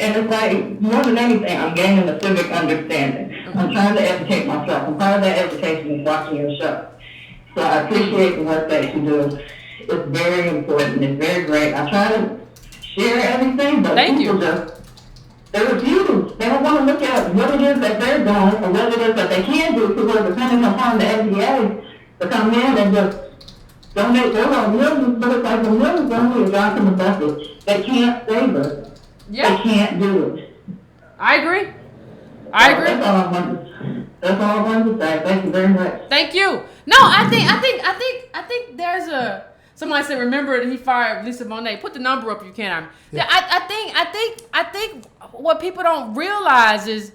It's like, more than anything, I'm gaining a civic understanding. I'm trying to educate myself. And part of that education is watching your show. So I appreciate the work that you do. It's very important. It's very great. I try to share everything, but they refuse. They don't want to look at what it is that they're doing or what it is that they can do, because we're depending upon the FDA to come in and just donate their own millions, but it's like the millions only a drop in the bucket. They can't save us. Yeah. They can't do it. I agree. I agree. That's all I wanted to say. Thank you very much. Thank you. No, I think there's a. Somebody said, remember that he fired Lisa Bonet. Put the number up if you can. Yeah. I think what people don't realize is,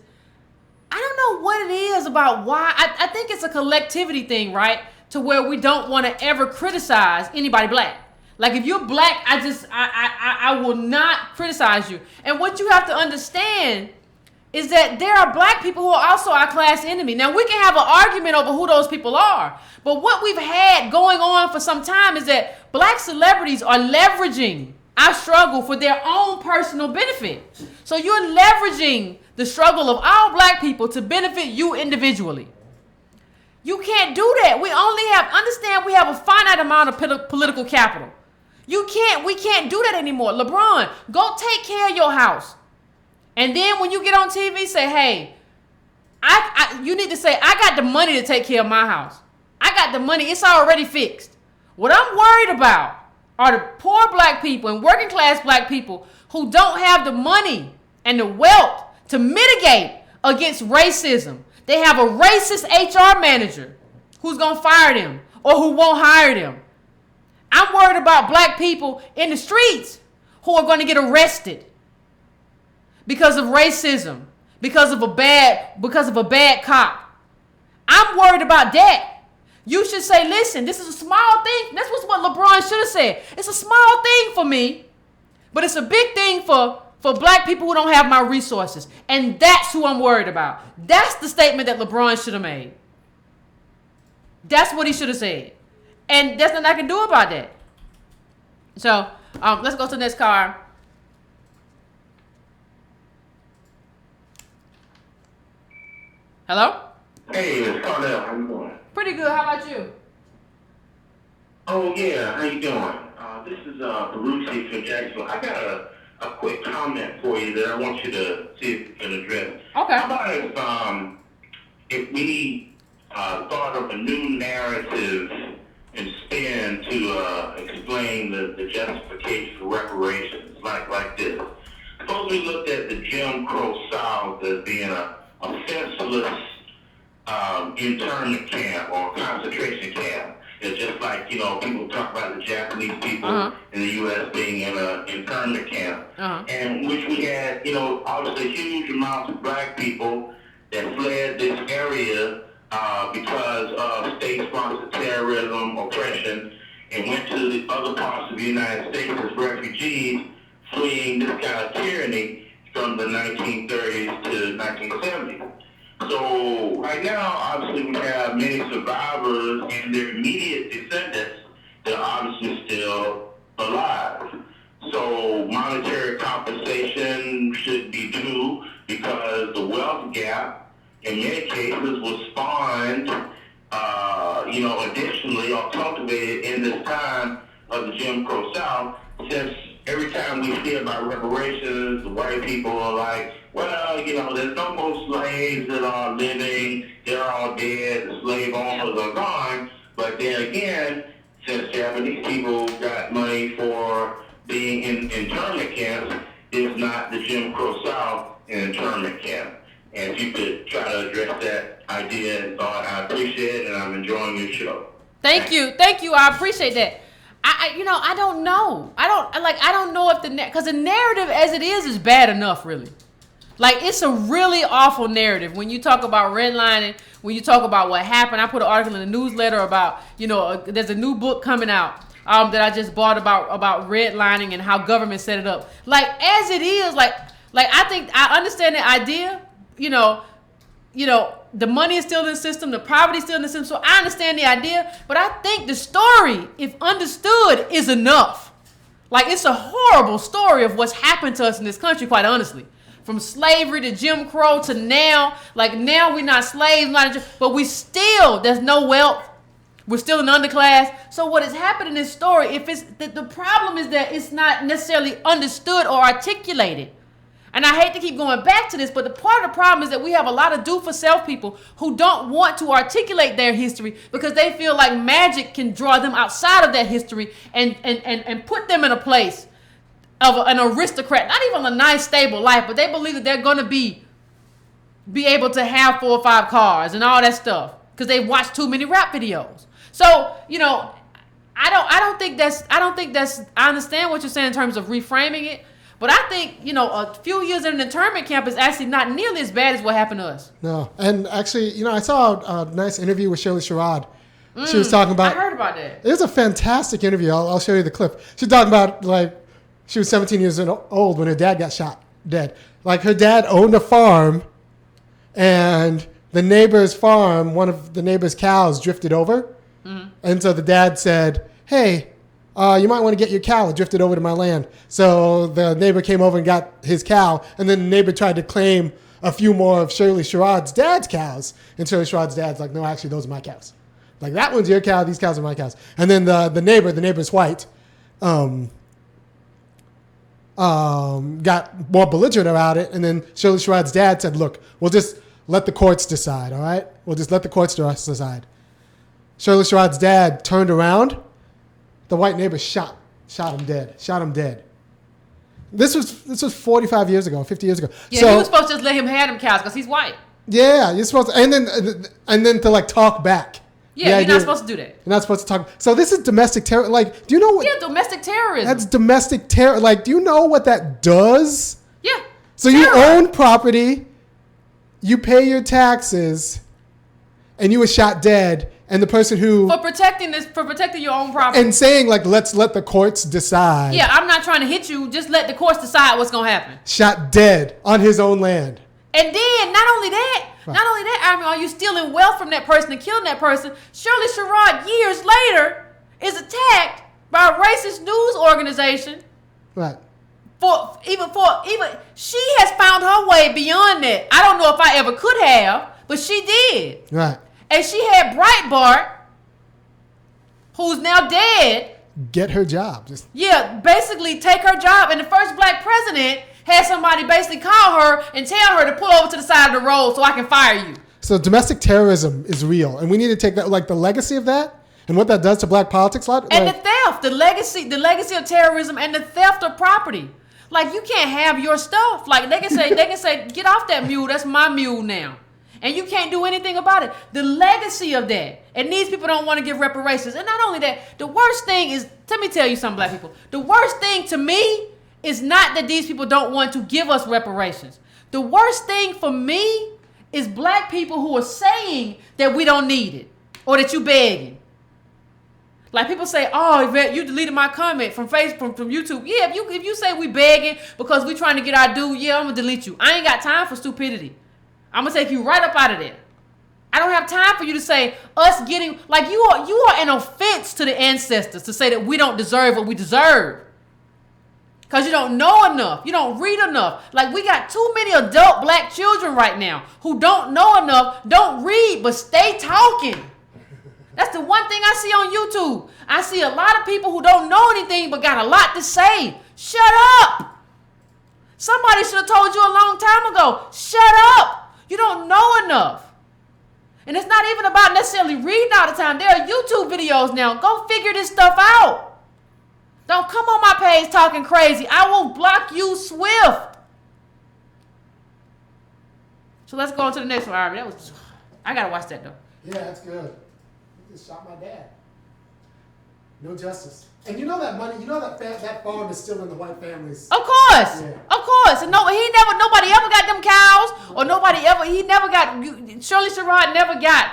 I don't know what it is about why. I think it's a collectivity thing, right? To where we don't want to ever criticize anybody black. Like if you're black, I will not criticize you. And what you have to understand is that there are black people who are also our class enemy. Now, we can have an argument over who those people are, but what we've had going on for some time is that black celebrities are leveraging our struggle for their own personal benefit. So you're leveraging the struggle of all black people to benefit you individually. You can't do that. Understand we have a finite amount of political capital. We can't do that anymore. LeBron, go take care of your house. And then when you get on TV, say, hey, you need to say, I got the money to take care of my house. I got the money. It's already fixed. What I'm worried about are the poor black people and working class black people who don't have the money and the wealth to mitigate against racism. They have a racist HR manager who's going to fire them or who won't hire them. I'm worried about black people in the streets who are going to get arrested because of racism, because of a bad cop. I'm worried about that. You should say, listen, this is a small thing. That's what LeBron should have said. It's a small thing for me, but it's a big thing for black people who don't have my resources. And that's who I'm worried about. That's the statement that LeBron should have made. That's what he should have said. And there's nothing I can do about that. So let's go to the next card. Hello? Hey, it's Carnell. How you doing? Pretty good. How about you? Oh, yeah. How you doing? This is Baruchi from Jacksonville. I got a quick comment for you that I want you to see if you can address. Okay. How about if we thought of a new narrative and spin to explain the justification for reparations like this? Suppose we looked at the Jim Crow South as being a senseless internment camp or concentration camp. It's just like, people talk about the Japanese people in the U.S. being in an internment camp, and which we had, obviously huge amounts of black people that fled this area because of state-sponsored terrorism, oppression, and went to the other parts of the United States as refugees, fleeing this kind of tyranny from the 1930s to 1970s. So right now, obviously, we have many survivors and their immediate descendants that are obviously still alive. So monetary compensation should be due because the wealth gap, in many cases, was spawned, additionally or cultivated in this time of the Jim Crow South, since every time we hear about reparations, the white people are like, well, there's no more slaves that are living, they're all dead, the slave owners are gone. But then again, since Japanese people got money for being in internment camps, is not the Jim Crow South an internment camp? And if you could try to address that idea and thought, I appreciate it, and I'm enjoying your show. Thank you. I appreciate that. I don't know. I don't know if because the narrative as it is bad enough, really. Like, it's a really awful narrative when you talk about redlining, when you talk about what happened. I put an article in the newsletter about, there's a new book coming out that I just bought about redlining and how government set it up. Like, as it is, like I think I understand the idea, the money is still in the system, the poverty is still in the system, so I understand the idea, but I think the story, if understood, is enough. Like, it's a horrible story of what's happened to us in this country, quite honestly. From slavery to Jim Crow to now, like now we're not slaves, but there's no wealth. We're still an underclass. So what has happened in this story, if it's the problem is that it's not necessarily understood or articulated. And I hate to keep going back to this, but the part of the problem is that we have a lot of do-for-self people who don't want to articulate their history because they feel like magic can draw them outside of that history and put them in a place of an aristocrat, not even a nice, stable life, but they believe that they're going to be be able to have 4 or 5 cars and all that stuff because they watch too many rap videos. So, you know, I don't think that's I understand what you're saying in terms of reframing it, but I think, you know, a few years in an internment camp is actually not nearly as bad as what happened to us. No, and actually, you know, I saw a nice interview with Shirley Sherrod. She was talking about. I heard about that. It was a fantastic interview. I'll show you the clip. She's talking about, like, she was 17 years old when her dad got shot dead. Like, her dad owned a farm, and the neighbor's farm, one of the neighbor's cows drifted over. Mm-hmm. And so the dad said, hey, you might want to get your cow. It drifted over to my land. So the neighbor came over and got his cow, and then the neighbor tried to claim a few more of Shirley Sherrod's dad's cows. And Shirley Sherrod's dad's like, no, actually, those are my cows. Like, that one's your cow, these cows are my cows. And then the neighbor's white, got more belligerent about it. And then Shirley Sherrod's dad said, look, we'll just let the courts decide, all right? We'll just let the courts decide. Shirley Sherrod's dad turned around. The white neighbor shot him dead. This was 45 years ago, 50 years ago. Yeah, so, you were supposed to just let him have them cows because he's white. Yeah, you're supposed to, and then to, like, talk back. Yeah, you're not supposed to do that. You're not supposed to talk. So this is domestic terror. Like, do you know what? Yeah, domestic terrorism. That's domestic terror. Like, do you know what that does? Yeah. So terror. You own property, you pay your taxes, and you were shot dead. And the person who for protecting your own property and saying, like, let's let the courts decide. Yeah, I'm not trying to hit you. Just let the courts decide what's gonna happen. Shot dead on his own land. And then not only that, I mean, are you stealing wealth from that person and killing that person? Shirley Sherrod, years later, is attacked by a racist news organization. Right. For even she has found her way beyond that. I don't know if I ever could have, but she did. Right. And she had Breitbart, who's now dead. Get her job. Basically take her job. And the first black president had somebody basically call her and tell her to pull over to the side of the road so I can fire you. So domestic terrorism is real. And we need to take that, like, the legacy of that and what that does to black politics. And the theft, the legacy of terrorism and the theft of property. Like, you can't have your stuff. Like, they can say, get off that mule. That's my mule now. And you can't do anything about it. The legacy of that. And these people don't want to give reparations. And not only that, the worst thing is, let me tell you something, black people. The worst thing to me is not that these people don't want to give us reparations. The worst thing for me is black people who are saying that we don't need it or that you begging. Like, people say, oh, Yvette, you deleted my comment from Facebook, from YouTube. Yeah, if you say we begging because we trying to get our due, yeah, I'm going to delete you. I ain't got time for stupidity. I'm going to take you right up out of there. I don't have time for you to say us getting, like, you are an offense to the ancestors to say that we don't deserve what we deserve. Because you don't know enough. You don't read enough. Like, we got too many adult black children right now who don't know enough, don't read, but stay talking. That's the one thing I see on YouTube. I see a lot of people who don't know anything but got a lot to say. Shut up. Somebody should have told you a long time ago. Shut up. You don't know enough. And it's not even about necessarily reading all the time. There are YouTube videos now. Go figure this stuff out. Don't come on my page talking crazy. I will block you swift. So let's go on to the next one. All right, I gotta watch that though. Yeah, that's good. You just shot my dad. No justice. And you know that money, that farm is still in the white families. Of course. Yeah. Of course. And nobody ever got them cows, or Shirley Sherrod never got,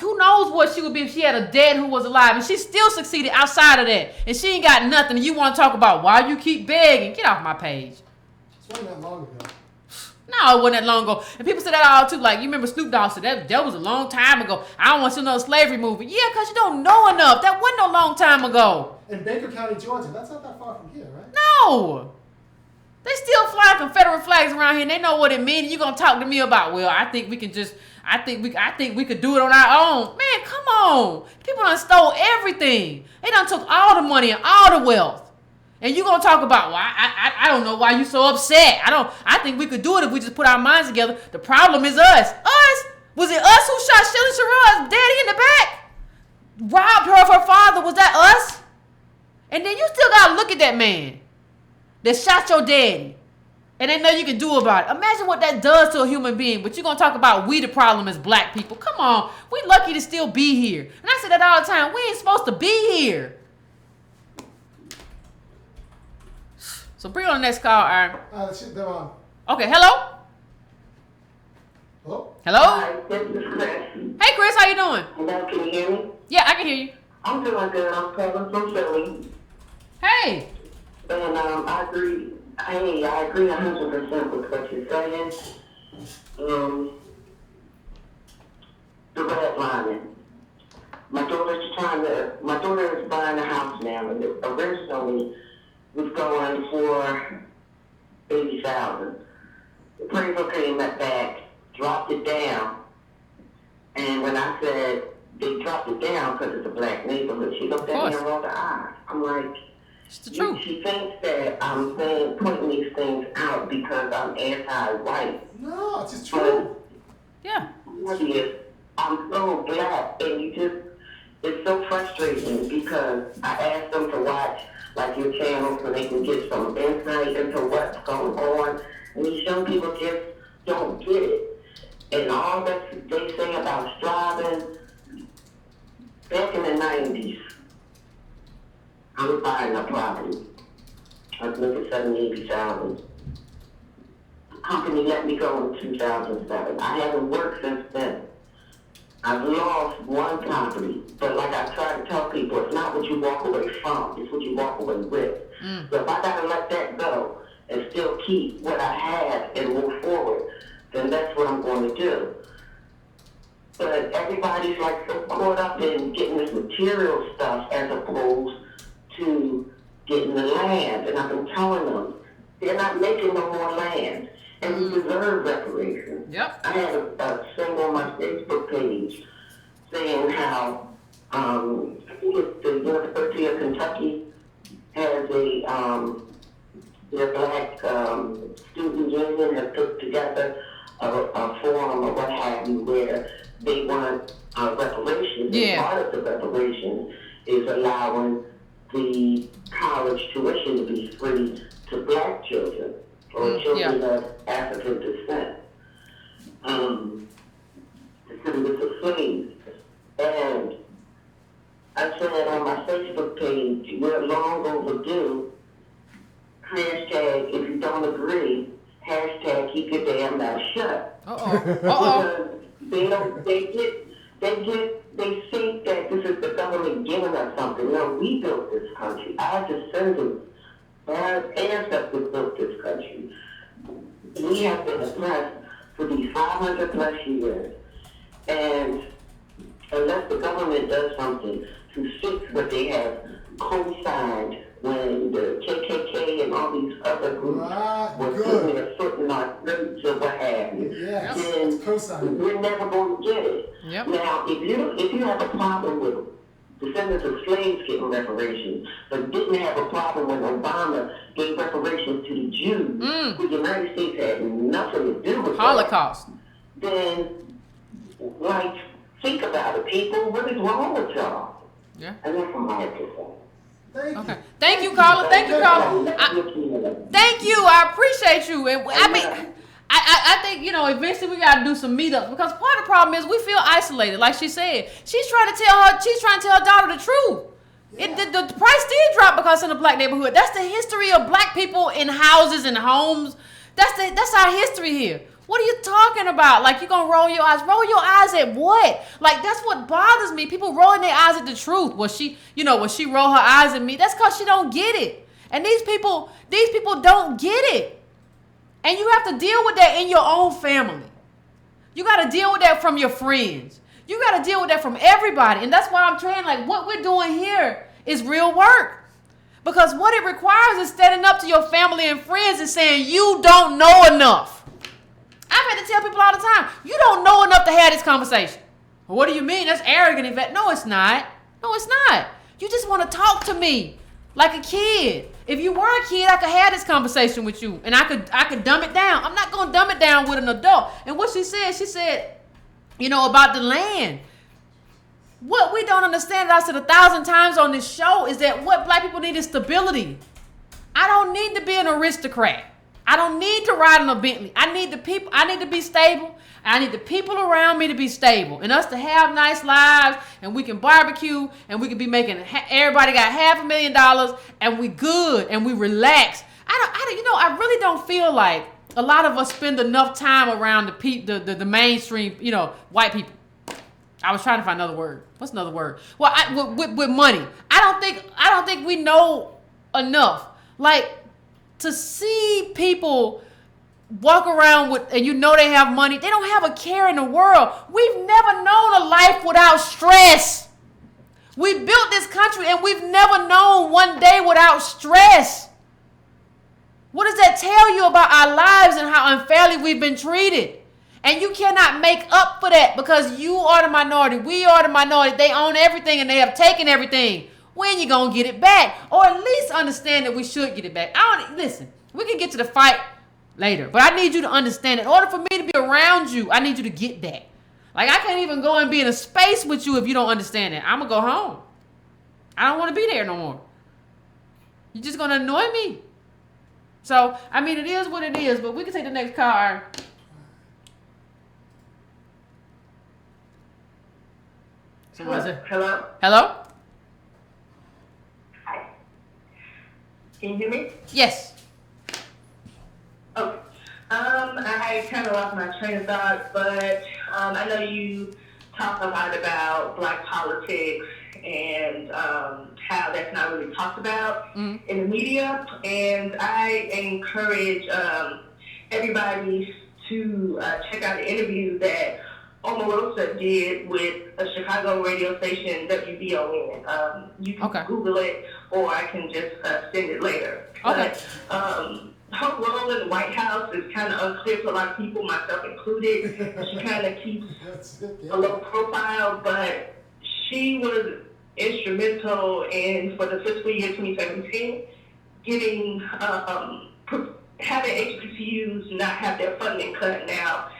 who knows what she would be if she had a dad who was alive. And she still succeeded outside of that. And she ain't got nothing. And you want to talk about why you keep begging. Get off my page. It wasn't that long ago. No, it wasn't that long ago. And people say that all too. Like, you remember Snoop Dogg said that was a long time ago. I don't want to see another slavery movie. Yeah, because you don't know enough. That wasn't no long time ago. In Baker County, Georgia, that's not that far from here, right? No. They still fly Confederate flags around here and they know what it means. You're going to talk to me about, well, I think we can just, I think we could do it on our own. Man, come on. People done stole everything. They done took all the money and all the wealth. And you gonna talk about, well, I don't know why you so upset. I think we could do it if we just put our minds together. The problem is us. Us? Was it us who shot Shirley Sherrod's daddy in the back? Robbed her of her father? Was that us? And then you still gotta look at that man that shot your daddy and ain't nothing you can do about it. Imagine what that does to a human being. But you're going to talk about we the problem as black people. Come on. We lucky to still be here. And I say that all the time. We ain't supposed to be here. So bring on the next call, Aaron. They're on. Okay, hello? Hello? Hello? Hi, this is Chris. Hey, Chris, how you doing? Hello, can you hear me? Yeah, I can hear you. I'm doing good. I'm calling from Philly. Hey. And I agree. I agree 100% with what you're saying. The redlining. My daughter is buying a house now, and originally was going for $80,000. The appraisal came back, dropped it down, and when I said they dropped it down because it's a black neighborhood, she looked at me and rolled her eyes. I'm like, it's the truth. She thinks that I'm pointing these things out because I'm anti-white. No, it's just true. Yeah. I'm so black, and it's so frustrating because I asked them to watch like your channel so they can get some insight into what's going on. And these young people just don't get it. And all that they say about striving, back in the 90s, I was buying a property. I was looking at $70,000, $80,000. The company let me go in 2007. I haven't worked since then. I've lost one property, but like I try to tell people, it's not what you walk away from, it's what you walk away with. So if I gotta let that go and still keep what I have and move forward, then that's what I'm going to do. But everybody's like so caught up in getting this material stuff as opposed to getting the land. And I've been telling them, they're not making no more land. And we deserve reparations. Yep. I had a thing on my Facebook page saying how I think it's the University of Kentucky has their black student union has put together a forum or what have you where they want reparations. Yeah. And part of the reparations is allowing the college tuition to be free to black children or children of African descent. Descendants of slaves. And I said on my Facebook page, we're long overdue. Hashtag, if you don't agree, hashtag, keep your damn mouth shut. They think that this is the government giving us something. No, we built this country. Our descendants, our ancestors built this country. We have been oppressed for these 500 plus years. And unless the government does something to fix what they have co-signed when the KKK and all these other groups were putting their foot in our throats or what have you, then we're never going to get it. Yep. Now, if you have a problem with descendants of slaves getting reparations, but didn't have a problem when Obama gave reparations to the Jews, who the United States had nothing to do with Holocaust, then, like, think about it, people. What is wrong with y'all? Yeah. And that's what I have to say. Okay. Thank you, caller. Thank you, caller. Thank you. I appreciate you. And I mean, I think, eventually we got to do some meetups because part of the problem is we feel isolated. Like she said, she's trying to tell her daughter the truth. Yeah. The price did drop because in the black neighborhood. That's the history of black people in houses and homes. That's our history here. What are you talking about? Like, you gonna roll your eyes? Roll your eyes at what? Like, that's what bothers me. People rolling their eyes at the truth. When she roll her eyes at me, that's because she don't get it. And these people don't get it. And you have to deal with that in your own family. You got to deal with that from your friends. You got to deal with that from everybody. And that's why I'm trying, like, what we're doing here is real work. Because what it requires is standing up to your family and friends and saying, you don't know enough. I've had to tell people all the time, you don't know enough to have this conversation. Well, what do you mean? That's arrogant, Yvette. No, it's not. No, it's not. You just want to talk to me like a kid. If you were a kid, I could have this conversation with you, and I could dumb it down. I'm not going to dumb it down with an adult. And what she said, about the land. What we don't understand, I said 1,000 times on this show, is that what black people need is stability. I don't need to be an aristocrat. I don't need to ride in a Bentley. I need to be stable. I need the people around me to be stable and us to have nice lives, and we can barbecue and we can be making, everybody got $500,000 and we good and we relax. I really don't feel like a lot of us spend enough time around the mainstream, white people. I was trying to find another word. What's another word? Well, with money. I don't think we know enough. Like, to see people walk around with, and they have money, they don't have a care in the world. We've never known a life without stress. We built this country and we've never known one day without stress. What does that tell you about our lives and how unfairly we've been treated? And you cannot make up for that because you are the minority. We are the minority. They own everything and they have taken everything. When you gonna get it back? Or at least understand that we should get it back. Listen, we can get to the fight later, but I need you to understand, in order for me to be around you, I need you to get that. Like, I can't even go and be in a space with you if you don't understand it. I'm gonna go home. I don't want to be there no more. You're just gonna annoy me. So, it is what it is, but we can take the next card. Hello? Hello? Hi. Can you hear me? Yes. Okay. I kind of lost my train of thought, but I know you talk a lot about Black politics and how that's not really talked about in the media. And I encourage everybody to check out the interview that Omarosa did with a Chicago radio station, WVON. You can Google it, or I can just send it later. Okay. But, her role in the White House is kind of unclear to a lot of people, myself included. She kind of keeps a low profile, but she was instrumental in, for the fiscal year 2017, getting, having HBCUs not have their funding cut. Now,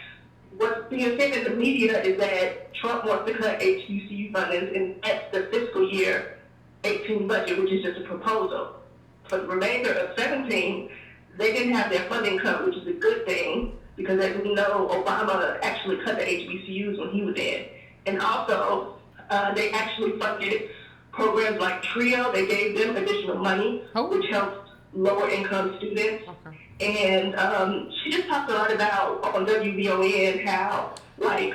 what's being said in the media is that Trump wants to cut HBCU funding, and that's the fiscal year 18 budget, which is just a proposal. For the remainder of 17, they didn't have their funding cut, which is a good thing, because as we know, Obama actually cut the HBCUs when he was in. And also, they actually funded programs like TRIO. They gave them additional money, which helps lower income students. And she just talked a lot about on WVON how, like,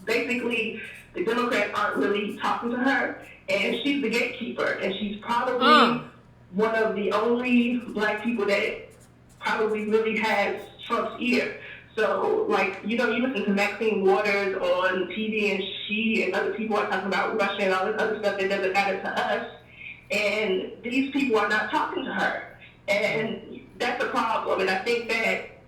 basically the Democrats aren't really talking to her, and she's the gatekeeper, and she's probably one of the only Black people that probably really has Trump's ear. So, like, you listen to Maxine Waters on TV, and she and other people are talking about Russia and all this other stuff that doesn't matter to us. And these people are not talking to her. And that's a problem. And I think that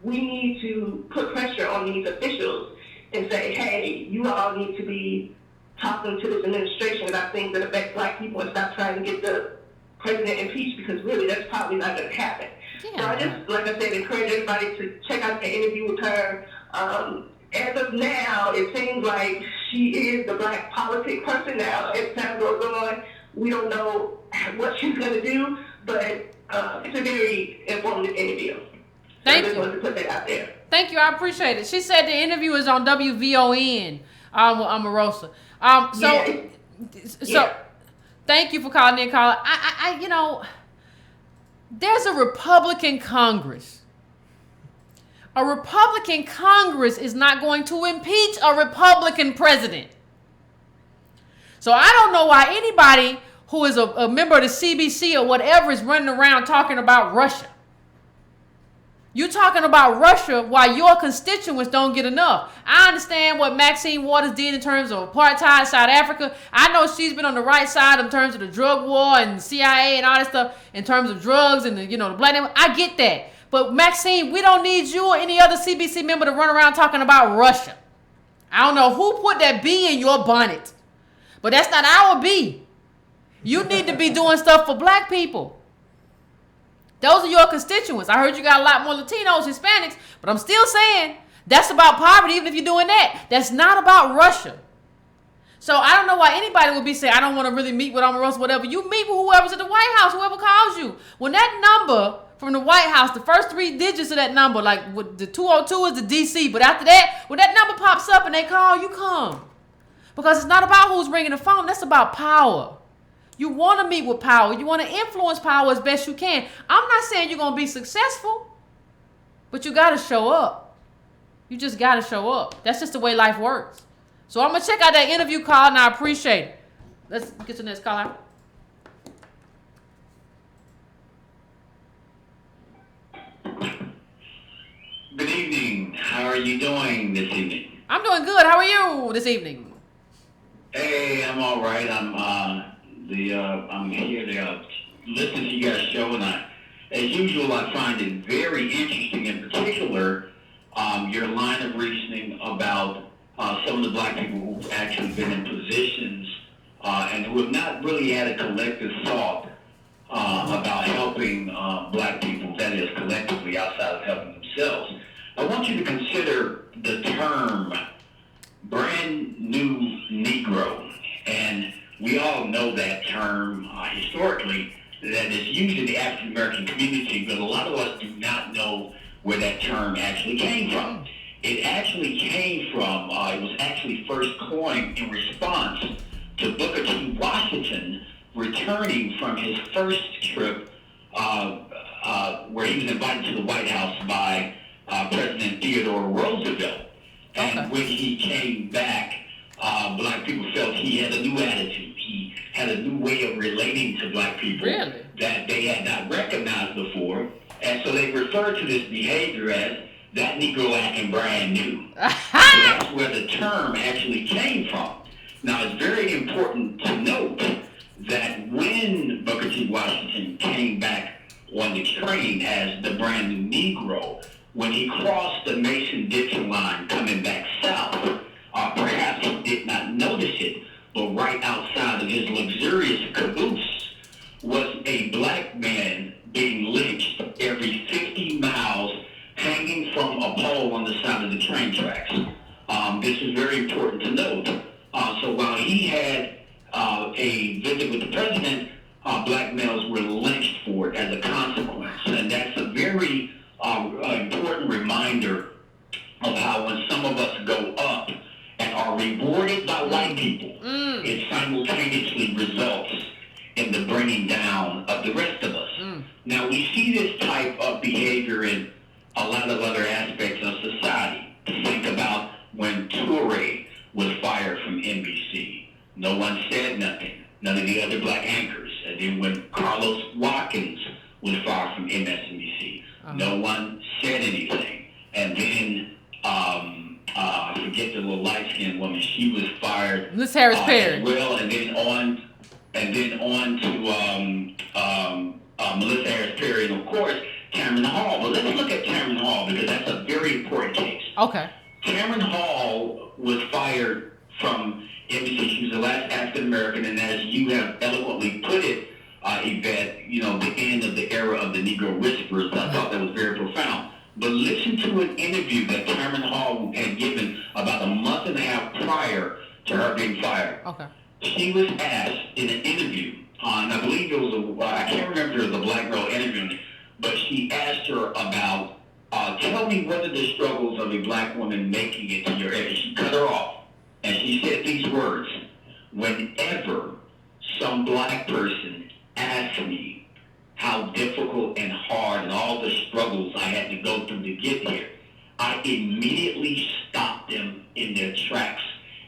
we need to put pressure on these officials and say, hey, you all need to be talking to this administration about things that affect Black people, and stop trying to get the president impeached, because really that's probably not going to happen. Yeah. So I just, like I said, encourage everybody to check out the interview with her. As of now, it seems like she is the Black politic person now. As time goes on, we don't know what she's going to do, but it's a very informative interview. Thank you. I just wanted to put that out there. Thank you. I appreciate it. She said the interview is on WVON with Omarosa. Thank you for calling in, Carla. There's a Republican Congress. A Republican Congress is not going to impeach a Republican president. So I don't know why anybody who is a member of the CBC or whatever is running around talking about Russia. You're talking about Russia while your constituents don't get enough. I understand what Maxine Waters did in terms of apartheid, South Africa. I know she's been on the right side in terms of the drug war and the CIA and all that stuff, in terms of drugs and the black name. I get that. But Maxine, we don't need you or any other CBC member to run around talking about Russia. I don't know who put that bee in your bonnet, but that's not our bee. You need to be doing stuff for Black people. Those are your constituents. I heard you got a lot more Latinos, Hispanics, but I'm still saying that's about poverty, even if you're doing that. That's not about Russia. So I don't know why anybody would be saying, I don't want to really meet with Omarosa, whatever. You meet with whoever's at the White House, whoever calls you. When that number from the White House, the first 3 digits of that number, like with the 202 is the DC, but after that, when that number pops up and they call, you come. Because it's not about who's ringing the phone, that's about power. You want to meet with power. You want to influence power as best you can. I'm not saying you're going to be successful, but you got to show up. You just got to show up. That's just the way life works. So I'm going to check out that interview call, and I appreciate it. Let's get to the next call out. Good evening. How are you doing this evening? I'm doing good. How are you this evening? Hey, I'm all right. I'm here to listen to you guys' show, and as usual, I find it very interesting. In particular, your line of reasoning about some of the black people who've actually been in positions and who have not really had a collective thought about helping black people, that is, collectively outside of helping themselves. I want you to consider the term brand new Negro, and we all know that term historically, that is used in the African American community, but a lot of us do not know where that term actually came from. It actually came from, it was actually first coined in response to Booker T. Washington returning from his first trip where he was invited to the White House by President Theodore Roosevelt. And when he came back, black people felt he had a new attitude. He had a new way of relating to black people that they had not recognized before. And so they referred to this behavior as that Negro acting brand new. So that's where the term actually came from. Now, it's very important to note that when Booker T. Washington came back on the train as the brand new Negro, when he crossed the Mason-Dixon line coming back south, perhaps he did not notice it, but right outside of his luxurious caboose was a black man being lynched every 50 miles hanging from a pole on the side of the train tracks. This is very important to note. So while he had a visit with the president, black males were lynched for it as a consequence. And that's a very important reminder of how when some of us go up and are rewarded by white people, it simultaneously results in the bringing down of the rest of us. Now, we see this type of behavior in a lot of other aspects of society. Think about when Toure was fired from NBC. No one said nothing. None of the other black anchors. And then when Carlos Watkins was fired from MSNBC, no one said anything. And then, I forget the little light-skinned woman, she was fired Miss Harris Perry as well, and then on to Melissa Harris Perry, and of course Tamron Hall. But let's look at Tamron Hall, because that's a very important case. Okay. Tamron Hall was fired from NBC. She was the last African American, and as you have eloquently put it, Yvette, the end of the era of the Negro Whisperers. I thought that was very profound. But listen to an interview that Tamron Hall had given about a month and a half prior to her being fired. Okay. She was asked in an interview, and I believe it was I can't remember if it was a black girl interviewing, but she asked her about, tell me what are the struggles of a black woman making it to your age. She cut her off, and she said these words: whenever some black person asks me how difficult and hard and all the struggles I had to go through to get here, I immediately stop them in their tracks,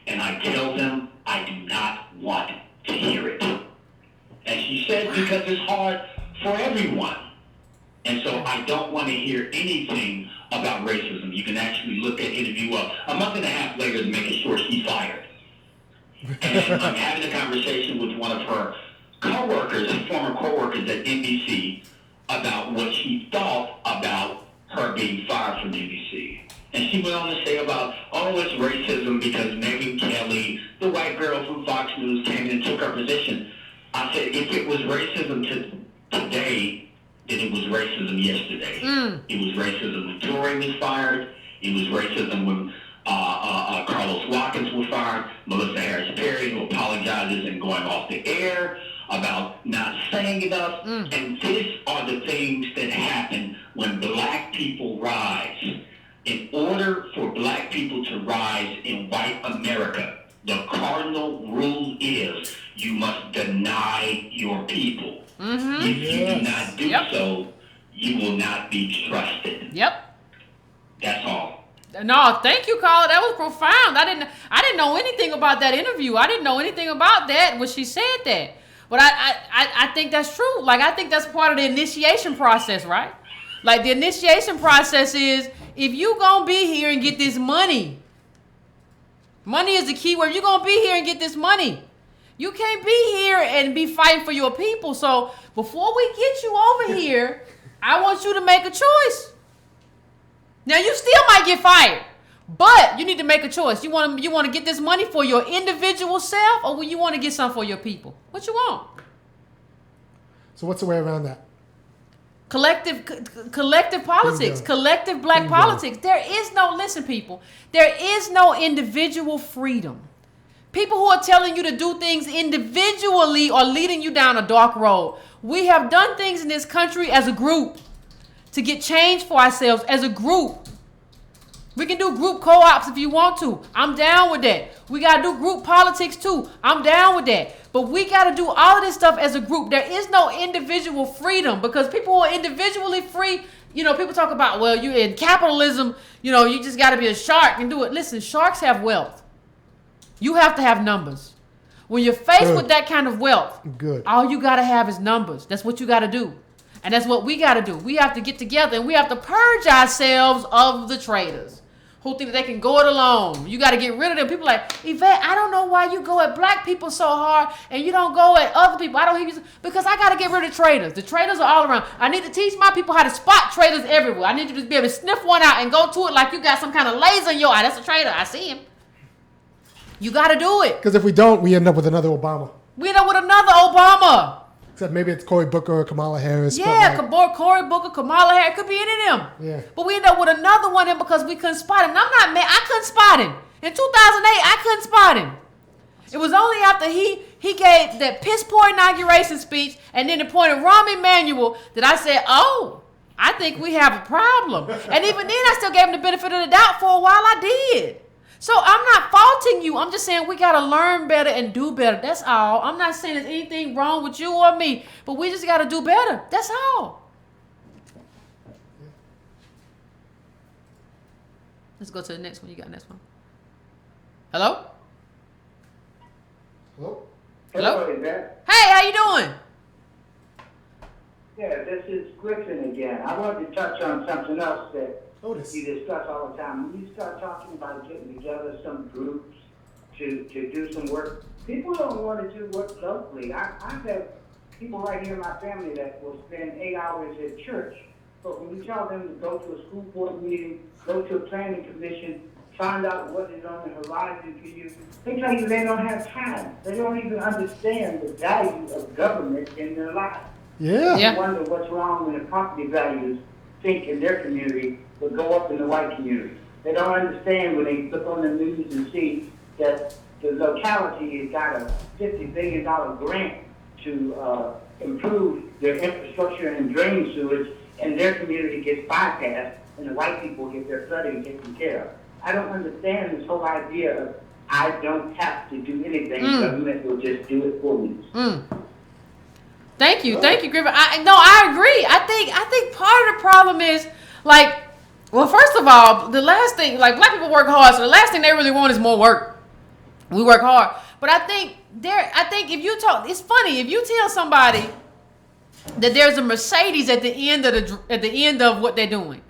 and I tell them I do not want to hear it. And she said, because it's hard for everyone. And so I don't want to hear anything about racism. You can actually look at interview a month and a half later to make sure she's fired. And I'm having a conversation with one of her co-workers, former co-workers at NBC, about what she thought about her being fired from NBC. And she went on to say about, it's racism because Megyn Kelly, the white girl from Fox News, came in and took her position. I said, if it was racism today, then it was racism yesterday. It was racism when Toure was fired. It was racism when Carlos Watkins was fired. Melissa Harris Perry, who apologizes and going off the air. about not saying enough. And these are the things that happen when black people rise. In order for black people to rise in white America, the cardinal rule is you must deny your people. If you do not do so, you will not be trusted. Yep. That's all. No, thank you, Carla. That was profound. I didn't know anything about that interview. I didn't know anything about that when she said that. But I think that's true. Like, I think that's part of the initiation process, right? Like, the initiation process is, if you gonna be here and get this money is the key word. You're gonna be here and get this money. You can't be here and be fighting for your people. So before we get you over here, I want you to make a choice. Now, you still might get fired, but you need to make a choice. You want to get this money for your individual self, or you want to get something for your people? What you want? So what's the way around that? Collective politics, collective black politics. There is no, listen, people, there is no individual freedom. People who are telling you to do things individually are leading you down a dark road. We have done things in this country as a group to get change for ourselves as a group. We can do group co-ops if you want to. I'm down with that. We got to do group politics too. I'm down with that. But we got to do all of this stuff as a group. There is no individual freedom, because people who are individually free, people talk about, well, you in capitalism, you just got to be a shark and do it. Listen, sharks have wealth. You have to have numbers. When you're faced with that kind of wealth, all you got to have is numbers. That's what you got to do. And that's what we got to do. We have to get together and we have to purge ourselves of the traitors who think that they can go it alone. You got to get rid of them. People like, Yvette, I don't know why you go at black people so hard and you don't go at other people. I don't hear you. Because I got to get rid of traitors. The traitors are all around. I need to teach my people how to spot traitors everywhere. I need you to be able to sniff one out and go to it like you got some kind of laser in your eye. That's a traitor. I see him. You got to do it. Because if we don't, we end up with another Obama. We end up with another Obama. Except maybe it's Cory Booker or Kamala Harris. Yeah, Cory Booker, Kamala Harris. Could be any of them. Yeah. But we end up with another one in because we couldn't spot him. And I'm not mad. I couldn't spot him. In 2008, I couldn't spot him. It was only after he gave that piss poor inauguration speech and then appointed Rahm Emanuel that I said, oh, I think we have a problem. And even then, I still gave him the benefit of the doubt for a while. I did. So I'm not faulting you. I'm just saying we got to learn better and do better. That's all. I'm not saying there's anything wrong with you or me, but we just got to do better. That's all. Let's go to the next one. You got the next one. Hello? Hello? Hello? Yvette. Hey, how you doing? Yeah, this is Griffin again. I wanted to touch on something else that Otis. you discuss all the time. When you start talking about getting together some groups to do some work, people don't want to do work locally. I have people right here in my family that will spend 8 hours at church, but when you tell them to go to a school board meeting, go to a planning commission, find out what is on the horizon for you, they tell you they don't have time. They don't even understand the value of government in their lives. Yeah. I wonder what's wrong when the property values think in their community would go up in the white community. They don't understand when they look on the news and see that the locality has got a $50 billion grant to improve their infrastructure and drain sewage, and their community gets bypassed, and the white people get their flooding taken care of. I don't understand this whole idea of I don't have to do anything. Government will just do it for me. Thank you, Griffin. I agree. I think part of the problem is well, first of all, the last thing, black people work hard, so the last thing they really want is more work. We work hard, but I think if you talk, it's funny if you tell somebody that there's a Mercedes at the end of what they're doing.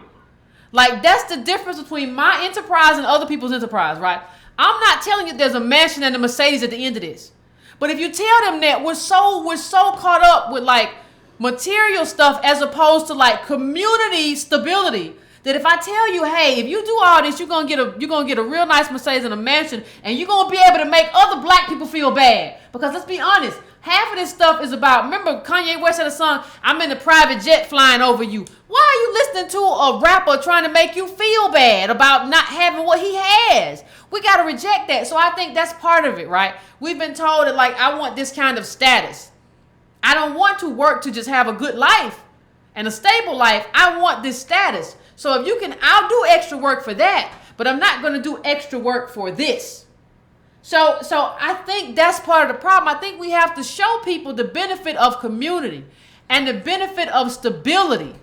That's the difference between my enterprise and other people's enterprise, right? I'm not telling you there's a mansion and a Mercedes at the end of this. But if you tell them that we're so caught up with material stuff as opposed to community stability, that if I tell you, hey, if you do all this, you're gonna get a real nice Mercedes and a mansion, and you're gonna be able to make other black people feel bad. Because let's be honest, half of this stuff is about, remember Kanye West had a song, I'm in a private jet flying over you. Why are you listening to a rapper trying to make you feel bad about not having what he has? We got to reject that. So I think that's part of it, right? We've been told that I want this kind of status. I don't want to work to just have a good life and a stable life. I want this status. So if you can, I'll do extra work for that, but I'm not going to do extra work for this. So I think that's part of the problem. I think we have to show people the benefit of community and the benefit of stability,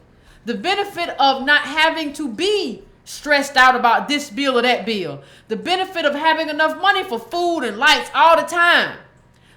the benefit of not having to be stressed out about this bill or that bill, the benefit of having enough money for food and lights all the time.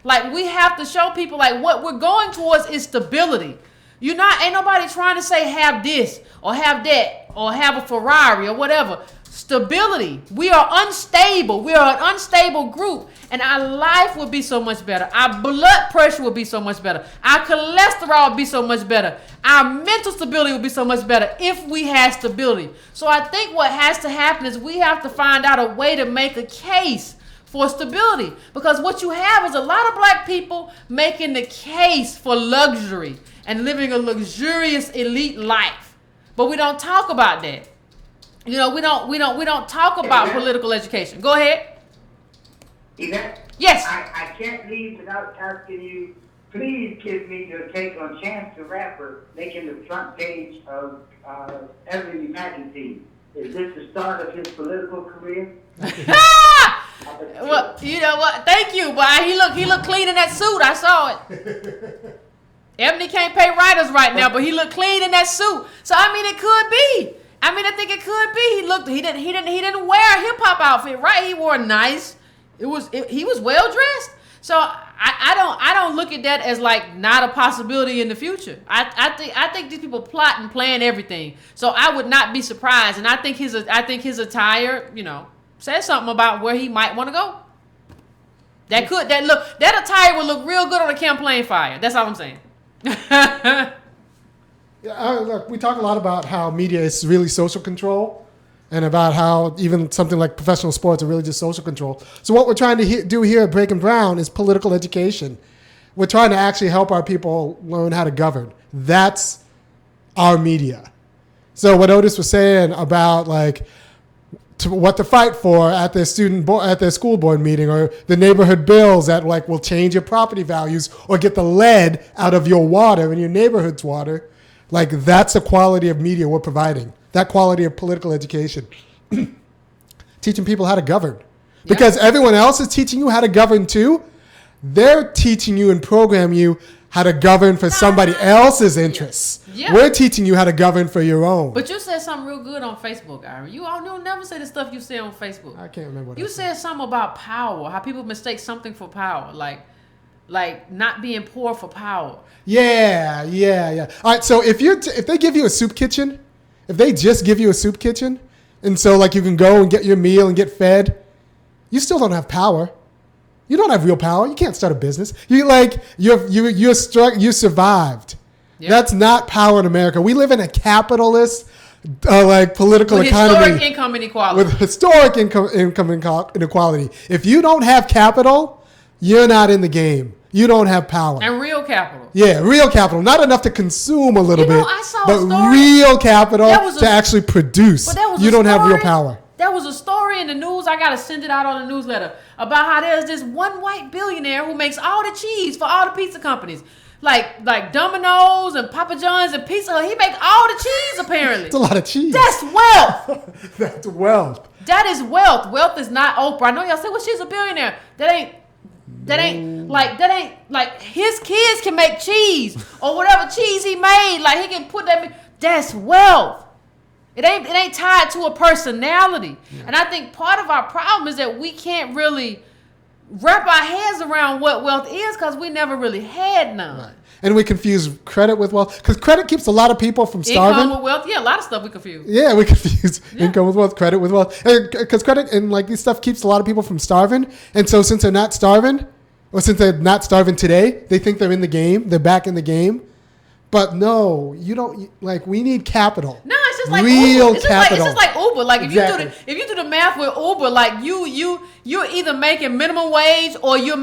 Like, we have to show people, like, what we're going towards is stability. Ain't nobody trying to say have this or have that or have a Ferrari or whatever. Stability. We are unstable. We are an unstable group, and our life would be so much better. Our blood pressure would be so much better. Our cholesterol would be so much better. Our mental stability would be so much better if we had stability. So I think what has to happen is we have to find out a way to make a case for stability, because what you have is a lot of black people making the case for luxury and living a luxurious elite life, but we don't talk about that. We don't talk about political education. Go ahead. Yvette? Yes. I can't leave without asking you, please give me your take on Chance the Rapper making the front page of every magazine. Is this the start of his political career? Well, you know what? Thank you, but he looked clean in that suit. I saw it. Ebony can't pay writers right now, but he looked clean in that suit. So I mean, it could be. I think it could be. He didn't wear a hip hop outfit, right? He wore nice. He was well dressed. So I don't look at that as like not a possibility in the future. I think these people plot and plan everything. So I would not be surprised, and I think his attire, says something about where he might want to go. That attire would look real good on a campaign flyer. That's all I'm saying. Look, we talk a lot about how media is really social control, and about how even something like professional sports are really just social control. So what we're trying to do here at Breaking Brown is political education. We're trying to actually help our people learn how to govern. That's our media. So what Otis was saying about what to fight for at their school board meeting, or the neighborhood bills that will change your property values or get the lead out of your water in your neighborhood's water. That's the quality of media we're providing. That quality of political education. Teaching people how to govern. Because everyone else is teaching you how to govern too. They're teaching you and program you how to govern for somebody else's interests. Yeah. We're teaching you how to govern for your own. But you said something real good on Facebook, Ira. You'll never say the stuff you say on Facebook. I can't remember what you said. Something about power, how people mistake something for power. Like not being poor for power. Yeah. All right, so if they give you a soup kitchen, if they just give you a soup kitchen, and so you can go and get your meal and get fed, you still don't have power. You don't have real power. You can't start a business. You survived. Yep. That's not power in America. We live in a capitalist political economy. Historic income inequality. With historic income inequality. If you don't have capital, you're not in the game. You don't have power. And real capital. Yeah, real capital. Not enough to consume a little bit, I saw but a story. Real capital to actually produce. You don't have real power. There was a story in the news. I got to send it out on the newsletter about how there's this one white billionaire who makes all the cheese for all the pizza companies. Like Domino's and Papa John's and Pizza Hut. He makes all the cheese, apparently. That's a lot of cheese. That's wealth. That's wealth. That is wealth. Wealth is not Oprah. I know y'all say, well, she's a billionaire. That ain't like his kids can make cheese or whatever cheese he made. Like he can put that. That's wealth. It ain't tied to a personality. Yeah. And I think part of our problem is that we can't really wrap our heads around what wealth is because we never really had none. Right. And we confuse credit with wealth because credit keeps a lot of people from starving. Income with wealth, yeah, a lot of stuff we confuse. Yeah, we confuse income with wealth, credit with wealth, because credit and this stuff keeps a lot of people from starving. And so since they're not starving, or since they're not starving today, they think they're in the game. They're back in the game. But no, you don't. We need capital. No, it's just like real Uber. It's capital. Just like Uber. Like exactly. if you do the math with Uber, you're either making minimum wage or you're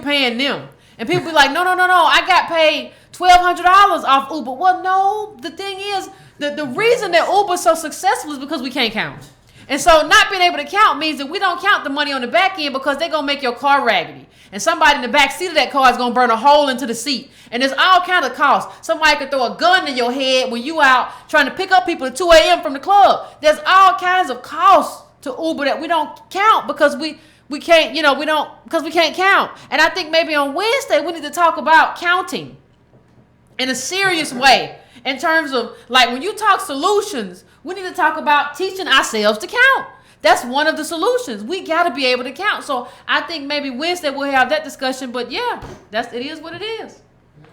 paying them. And people be like, no, I got paid $1,200 off Uber. Well, no, the thing is, the reason that Uber's so successful is because we can't count. And so not being able to count means that we don't count the money on the back end because they're going to make your car raggedy. And somebody in the back seat of that car is going to burn a hole into the seat. And there's all kind of costs. Somebody could throw a gun in your head when you out trying to pick up people at 2 a.m. from the club. There's all kinds of costs to Uber that we don't count because we can't, because we can't count. And I think maybe on Wednesday we need to talk about counting in a serious way in terms of, like, when you talk solutions, we need to talk about teaching ourselves to count. That's one of the solutions. We got to be able to count. So I think maybe Wednesday we'll have that discussion. But yeah, it is what it is. Yeah.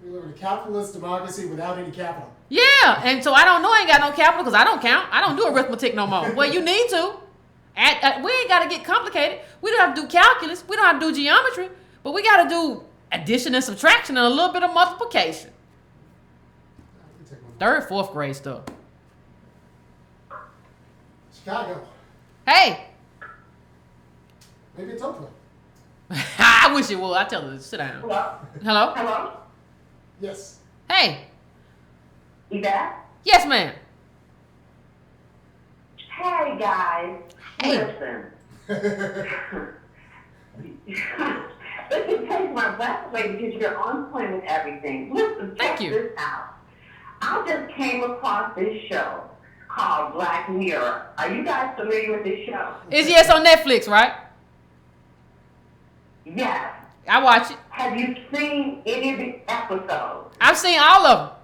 We live in a capitalist democracy without any capital. Yeah, and so I ain't got no capital because I don't count. I don't do arithmetic no more. Well, you need to. We ain't got to get complicated. We don't have to do calculus. We don't have to do geometry. But we got to do addition and subtraction and a little bit of multiplication. Third, fourth grade stuff. Chicago. Hey. Maybe it's Oakland. I wish it would. I tell her to sit down. Hello? Hello? Hello? Yes. Hey. Yvette? Yes, ma'am. Hey, guys. Hey. Listen. Listen, take my breath away because you're on point with everything. Listen, check this out. I just came across this show called Black Mirror. Are you guys familiar with this show? It's on Netflix, right? Yes. I watch it. Have you seen any of the episodes? I've seen all of them.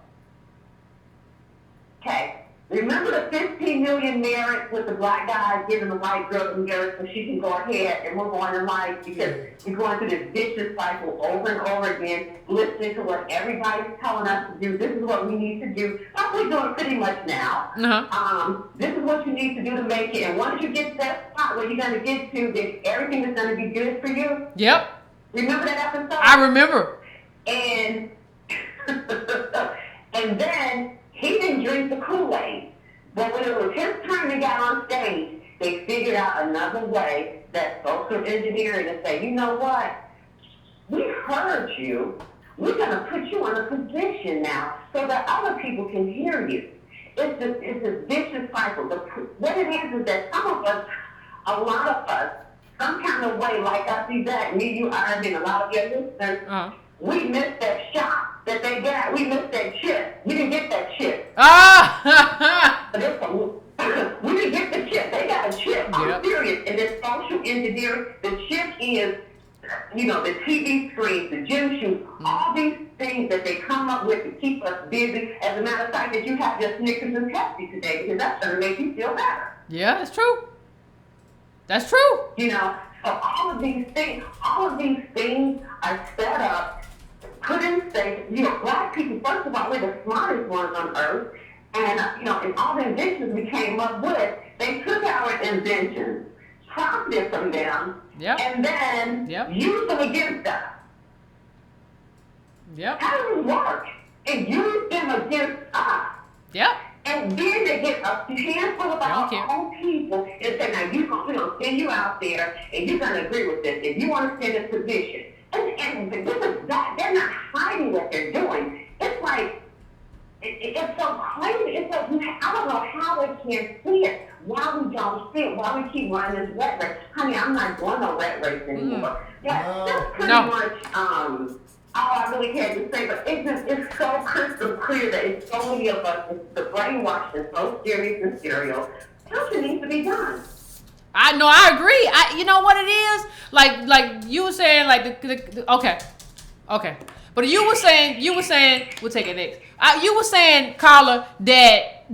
Okay. Remember the 15 million marriage with the black guy giving the white girl the marriage so she can go ahead and move on in life because you're going through this vicious cycle over and over again, listening to what everybody's telling us to do. This is what we need to do. Like we're doing pretty much now. Uh-huh. This is what you need to do to make it. And once you get to that spot where you're going to get to, then everything is going to be good for you. Yep. Remember that episode? I remember. And and then he didn't drink the Kool-Aid. But when it was his turn to get on stage, they figured out another way that social engineering to say, you know what? We heard you. We're going to put you in a position now so that other people can hear you. It's this vicious cycle. What it is that some of us, a lot of us, some kind of way, like I see that, me, you, Iron, and a lot of your listeners, we missed that shot that they got. We missed that chip. We didn't get that chip. We didn't get the chip. They got a chip. I'm serious. And this social engineering, the chip is, the TV screens, the gym shoes, all these things that they come up with to keep us busy. As a matter of fact, that you have your Snickers and Pepsi today because that's going to make you feel better. Yeah, that's true. That's true. So all of these things are set up, put in state. Black people, first of all, we're the smartest ones on earth. And, and all the inventions we came up with, they took our inventions, profited from them, and then used them against us. Yep. How does it work? And use them against us. Yep. And then they get a handful of our own people and say, now we're going to send you out there and you're going to agree with this if you want to stand in this position. And this is that. They're not hiding what they're doing. It's like, it's so crazy. It's like, I don't know how they can't see it. Why we don't see it. Why we keep running this rat race. Honey, I'm not doing no rat race anymore. That's pretty much all I really had to say. But it's so crystal clear that it's so many of us, the brainwash is so serious and serial. Something needs to be done. I know, I agree. You know what it is? Like you were saying, okay. But you were saying, we'll take it next. You were saying, Carla, that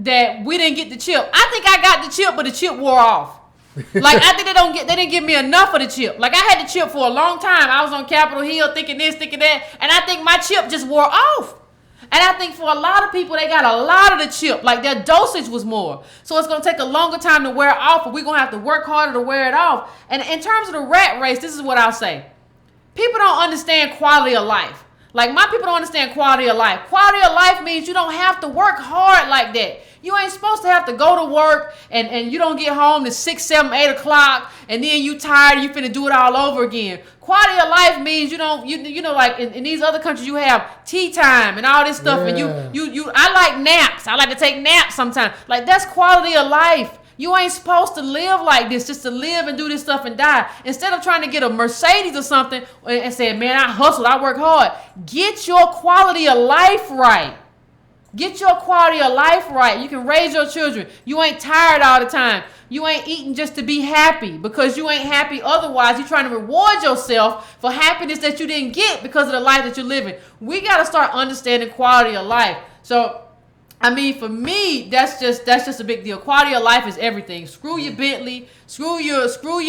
we didn't get the chip. I think I got the chip, but the chip wore off. Like, I think they didn't give me enough of the chip. Like, I had the chip for a long time. I was on Capitol Hill thinking this, thinking that, and I think my chip just wore off. And I think for a lot of people, they got a lot of the chip. Like, their dosage was more. So it's going to take a longer time to wear off, but we're going to have to work harder to wear it off. And in terms of the rat race, this is what I'll say. People don't understand quality of life. Like, my people don't understand quality of life. Quality of life means you don't have to work hard like that. You ain't supposed to have to go to work and you don't get home to 6, 7, 8 o'clock and then you tired and you finna do it all over again. Quality of life means you don't, like in these other countries you have tea time and all this stuff and I like naps. I like to take naps sometimes. Like, that's quality of life. You ain't supposed to live like this, just to live and do this stuff and die. Instead of trying to get a Mercedes or something and say, man, I hustled, I work hard. Get your quality of life right. Get your quality of life right. You can raise your children. You ain't tired all the time. You ain't eating just to be happy because you ain't happy otherwise. You're trying to reward yourself for happiness that you didn't get because of the life that you're living. We got to start understanding quality of life. So, I mean, for me, that's just a big deal. Quality of life is everything. Screw your Bentley, screw your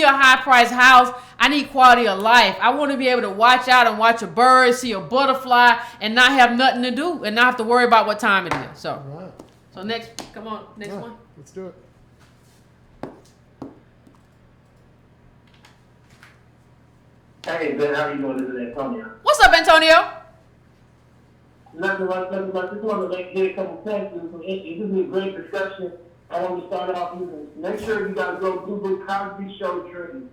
high-priced house. I need quality of life. I want to be able to watch out and watch a bird, see a butterfly, and not have nothing to do and not have to worry about what time it is. So, Right. So next one. Let's do it. Hey, Ben, how you doing? This is Antonio. What's up, Antonio? Nothing much. Just wanted to make a couple points. This is a great discussion. I want to start off with make sure you guys go Google Cosby Show training.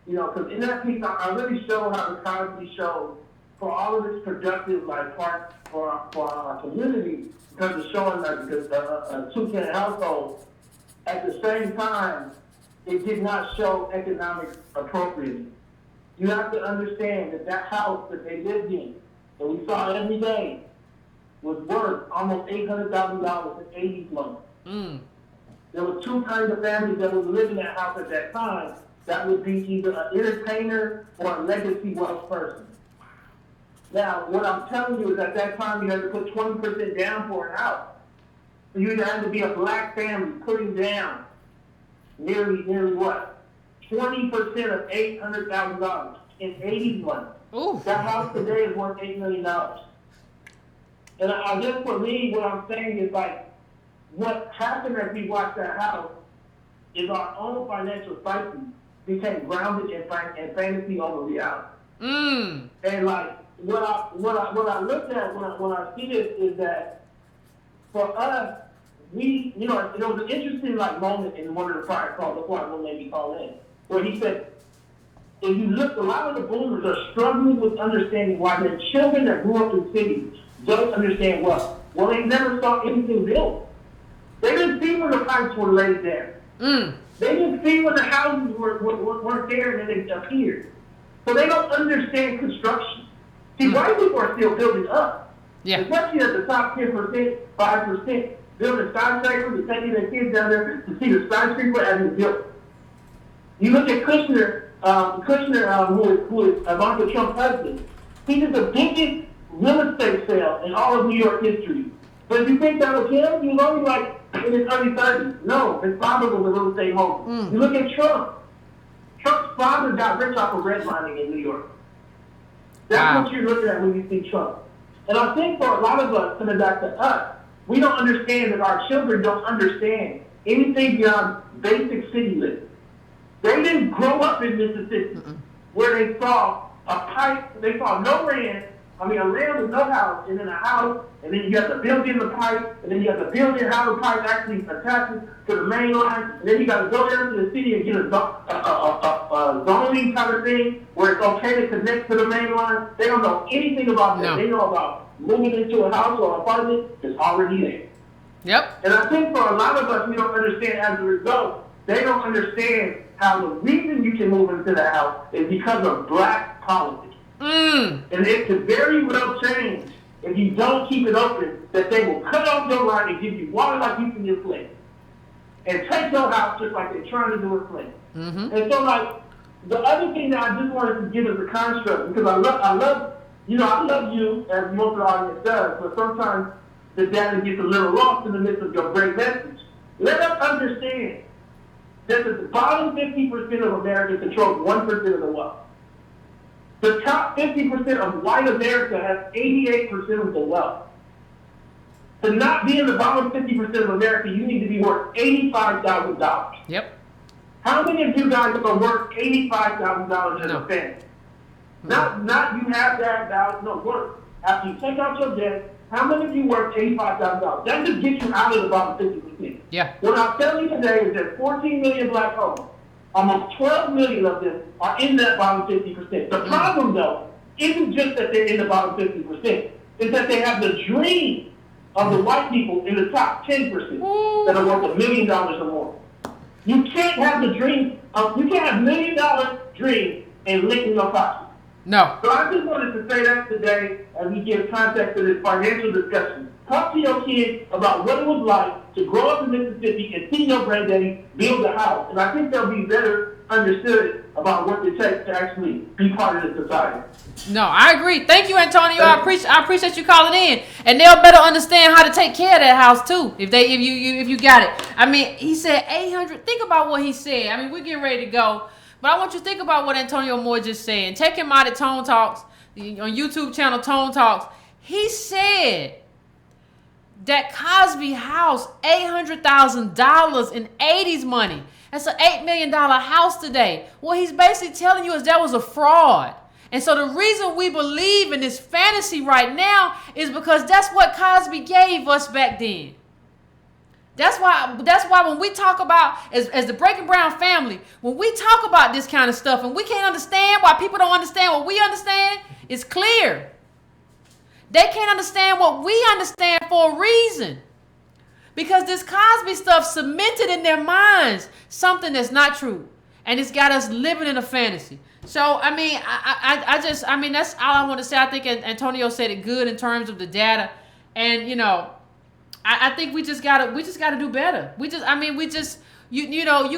You know, because in that piece, I really show how the Cosby Show, for all of its productive part for our community, because it's showing like a two-parent household. At the same time, it did not show economic appropriateness. You have to understand that house that they lived in, that we saw every day, was worth almost $800,000 in 80s money. There were two kinds of families that would live in that house at that time. That would be either an entertainer or a legacy wealth person. Now, what I'm telling you is at that time you had to put 20% down for an house. So you had to be a black family putting down nearly what? 20% of $800,000 in 80s money. Ooh. That house today is worth $8 million. And I guess for me, what I'm saying is like, what happened as we watched that house is our own financial psyche became grounded in fantasy over reality. And like what I looked at when I see this is that for us, it was an interesting moment in one of the prior calls. That's why I won't let me call in, where he said, if you look, a lot of the boomers are struggling with understanding why their children that grew up in cities don't understand what. Well, they never saw anything built. They didn't see when the pipes were laid there. They didn't see when the houses weren't there and then they appeared. So they don't understand construction. See, white people are still building up. Yeah. Especially at the top 10%, 5%, building skyscrapers and taking their kids down there to see the skyscraper as it's built. You look at Kushner, who is Ivanka Trump's husband. He did the biggest real estate sale in all of New York history. But if you think that was him, he was only in his early 30s. No, his father was a real estate mogul. You look at Trump. Trump's father got rich off of redlining in New York. That's what you're looking at when you see Trump. And I think for a lot of us, coming back to us, we don't understand that our children don't understand anything beyond basic city living. They didn't grow up in Mississippi where they saw a pipe, they saw no land, a land with no house, and then a house, and then you have to build in the pipe, and then you have to build in how the pipe actually attaches to the main line, and then you got to go down to the city and get a zoning kind of thing where it's okay to connect to the main line. They don't know anything about that. No. They know about moving into a house or apartment that's already there. Yep. And I think for a lot of us, we don't understand as a result, they don't understand how the reason you can move into that house is because of black politics. And it could very well change if you don't keep it open, that they will cut off your line and give you water like you can in Flint. And take your house just like they're trying to do in Flint. And so the other thing that I just wanted to give as a construct, because I love you, as most of the audience does, but sometimes the data gets a little lost in the midst of your great message. Let us understand that the bottom 50% of America controls 1% of the wealth. The top 50% of white America has 88% of the wealth. To not be in the bottom 50% of America, you need to be worth $85,000. Yep. How many of you guys are worth $85,000 as a family? Not you have that worth. After you take out your debt, how many of you worth $85,000? That just gets you out of the bottom 50%. Yeah. What I'm telling you today is that 14 million black homes, almost 12 million of them are in that bottom 50%. The problem, though, isn't just that they're in the bottom 50%. It's that they have the dream of the white people in the top 10% that are worth $1 million or more. You can't have the dream you can't have $1 million dream and live in your pocket. No. So I just wanted to say that today as we give context to this financial discussion. Talk to your kids about what it was like to grow up in Mississippi and see your granddaddy build a house. And I think they'll be better understood about what it takes to actually be part of the society. No, I agree. Thank you, Antonio. I appreciate you calling in, and they'll better understand how to take care of that house too. If you got it. I mean, he said 800. Think about what he said. I mean, we're getting ready to go, but I want you to think about what Antonio Moore just said. And check him out at Tone Talks on YouTube channel Tone Talks. He said that Cosby house $800,000 in 80s money. That's an $8 million house today. What he's basically telling you is that was a fraud. And so the reason we believe in this fantasy right now is because that's what Cosby gave us back then. That's why when we talk about, as the Breaking Brown family, when we talk about this kind of stuff and we can't understand why people don't understand what we understand, it's clear. They can't understand what we understand for a reason. Because this Cosby stuff cemented in their minds something that's not true. And it's got us living in a fantasy. So, I mean, I mean, that's all I want to say. I think Antonio said it good in terms of the data. And, you know, I think we just gotta do better. You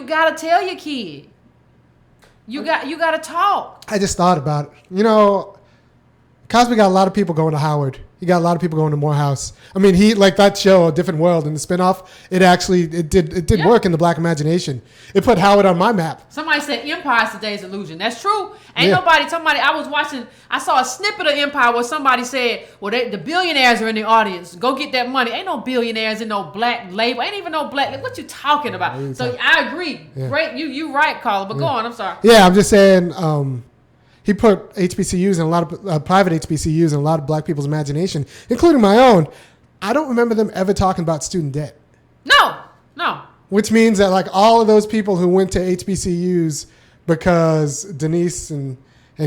gotta tell your kid. You gotta talk. I just thought about it. You know, Cosby got a lot of people going to Howard. He got a lot of people going to Morehouse. I mean, he, like that show, A Different World, in the spinoff, it did work in the black imagination. It put Howard on my map. Somebody said Empire's today's illusion. That's true. I saw a snippet of Empire where somebody said, well, the billionaires are in the audience. Go get that money. Ain't no billionaires in no black label. Ain't even no black. What you talking about? So I agree. Yeah. Great. You right, caller. But go on. I'm sorry. Yeah, I'm just saying, he put HBCUs and a lot of private HBCUs in a lot of black people's imagination, including my own. I don't remember them ever talking about student debt. No. Which means that like all of those people who went to HBCUs because Denise and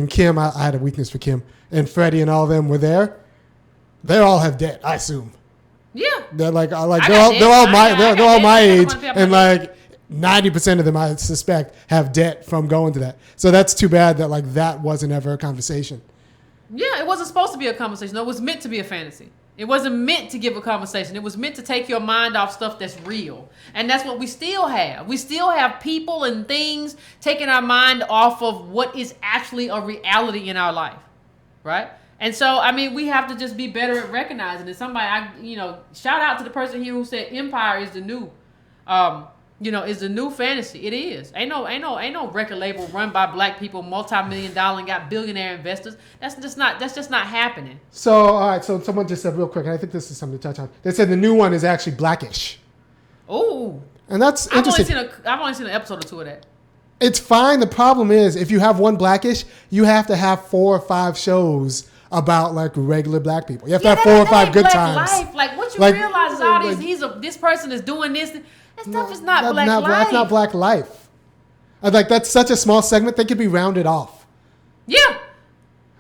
Kim, I had a weakness for Kim, and Freddie and all of them were there, they all have debt, I assume. Yeah. They're they're all my age, and like 90% of them, I suspect, have debt from going to that. So that's too bad that like that wasn't ever a conversation. Yeah, it wasn't supposed to be a conversation. No, it was meant to be a fantasy. It wasn't meant to give a conversation. It was meant to take your mind off stuff that's real. And that's what we still have. We still have people and things taking our mind off of what is actually a reality in our life. Right? And so, I mean, we have to just be better at recognizing it. Shout out to the person here who said Empire is the new is the new fantasy. It is. Ain't no record label run by black people, multi-million-dollar and got billionaire investors. That's just not happening. So, all right. So someone just said real quick, and I think this is something to touch on. They said the new one is actually Blackish. Ooh. And that's interesting. I've only seen an episode or two of that. It's fine. The problem is if you have one Blackish, you have to have 4 or 5 shows about like regular black people. You have to have 4 or 5 good times. Life. Like what you realize is all this person is doing this. That stuff is not black life. That's not black life. That's such a small segment. They could be rounded off. Yeah.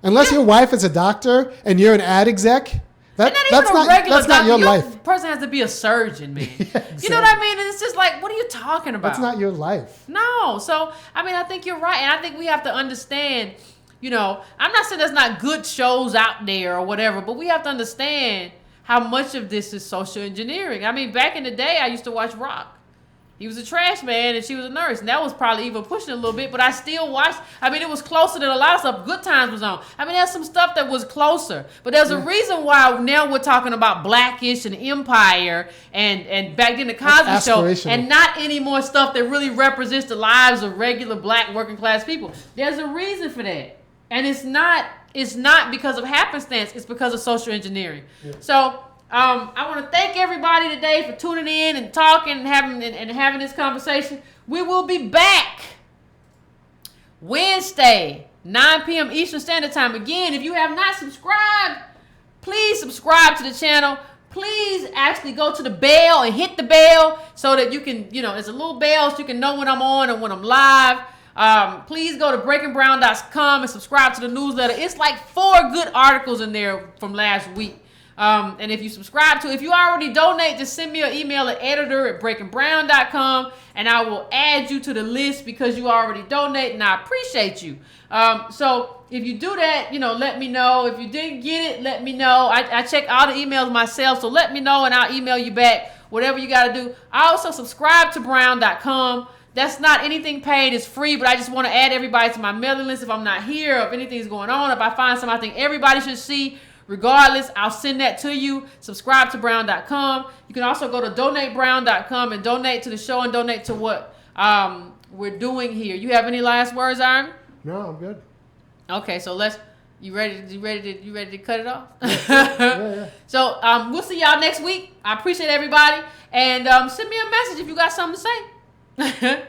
Unless your wife is a doctor and you're an ad exec, that's not your life. Person has to be a surgeon, man. Yeah, exactly. You know what I mean? And it's just like, what are you talking about? That's not your life. No. So, I mean, I think you're right. And I think we have to understand, I'm not saying there's not good shows out there or whatever, but we have to understand how much of this is social engineering. I mean, back in the day, I used to watch Rock. He was a trash man and she was a nurse. And that was probably even pushing a little bit, but I still watched. I mean, it was closer than a lot of stuff. Good Times was on. I mean, there's some stuff that was closer. But there's a reason why now we're talking about Blackish and Empire and back then the Cosby Show. And not any more stuff that really represents the lives of regular black working class people. There's a reason for that. And it's not because of happenstance. It's because of social engineering. Yeah. So I want to thank everybody today for tuning in and talking and having this conversation. We will be back Wednesday, 9 p.m. Eastern Standard Time. Again, if you have not subscribed, please subscribe to the channel. Please actually go to the bell and hit the bell so that you can, it's a little bell so you can know when I'm on and when I'm live. Please go to breakingbrown.com and subscribe to the newsletter. It's like 4 good articles in there from last week. And if you subscribe to, if you already donate, just send me an email at editor@breakingbrown.com, and I will add you to the list because you already donate, and I appreciate you. So if you do that, let me know. If you didn't get it, let me know. I check all the emails myself, so let me know, and I'll email you back whatever you got to do. I also subscribe to brown.com. That's not anything paid. It's free, but I just want to add everybody to my mailing list if I'm not here, if anything's going on, if I find something I think everybody should see. Regardless, I'll send that to you. Subscribe to brown.com. You can also go to donatebrown.com and donate to the show and donate to what we're doing here. You have any last words, Iron? No, I'm good. Okay, so you ready to cut it off? Yeah. So we'll see y'all next week. I appreciate everybody, and send me a message if you got something to say.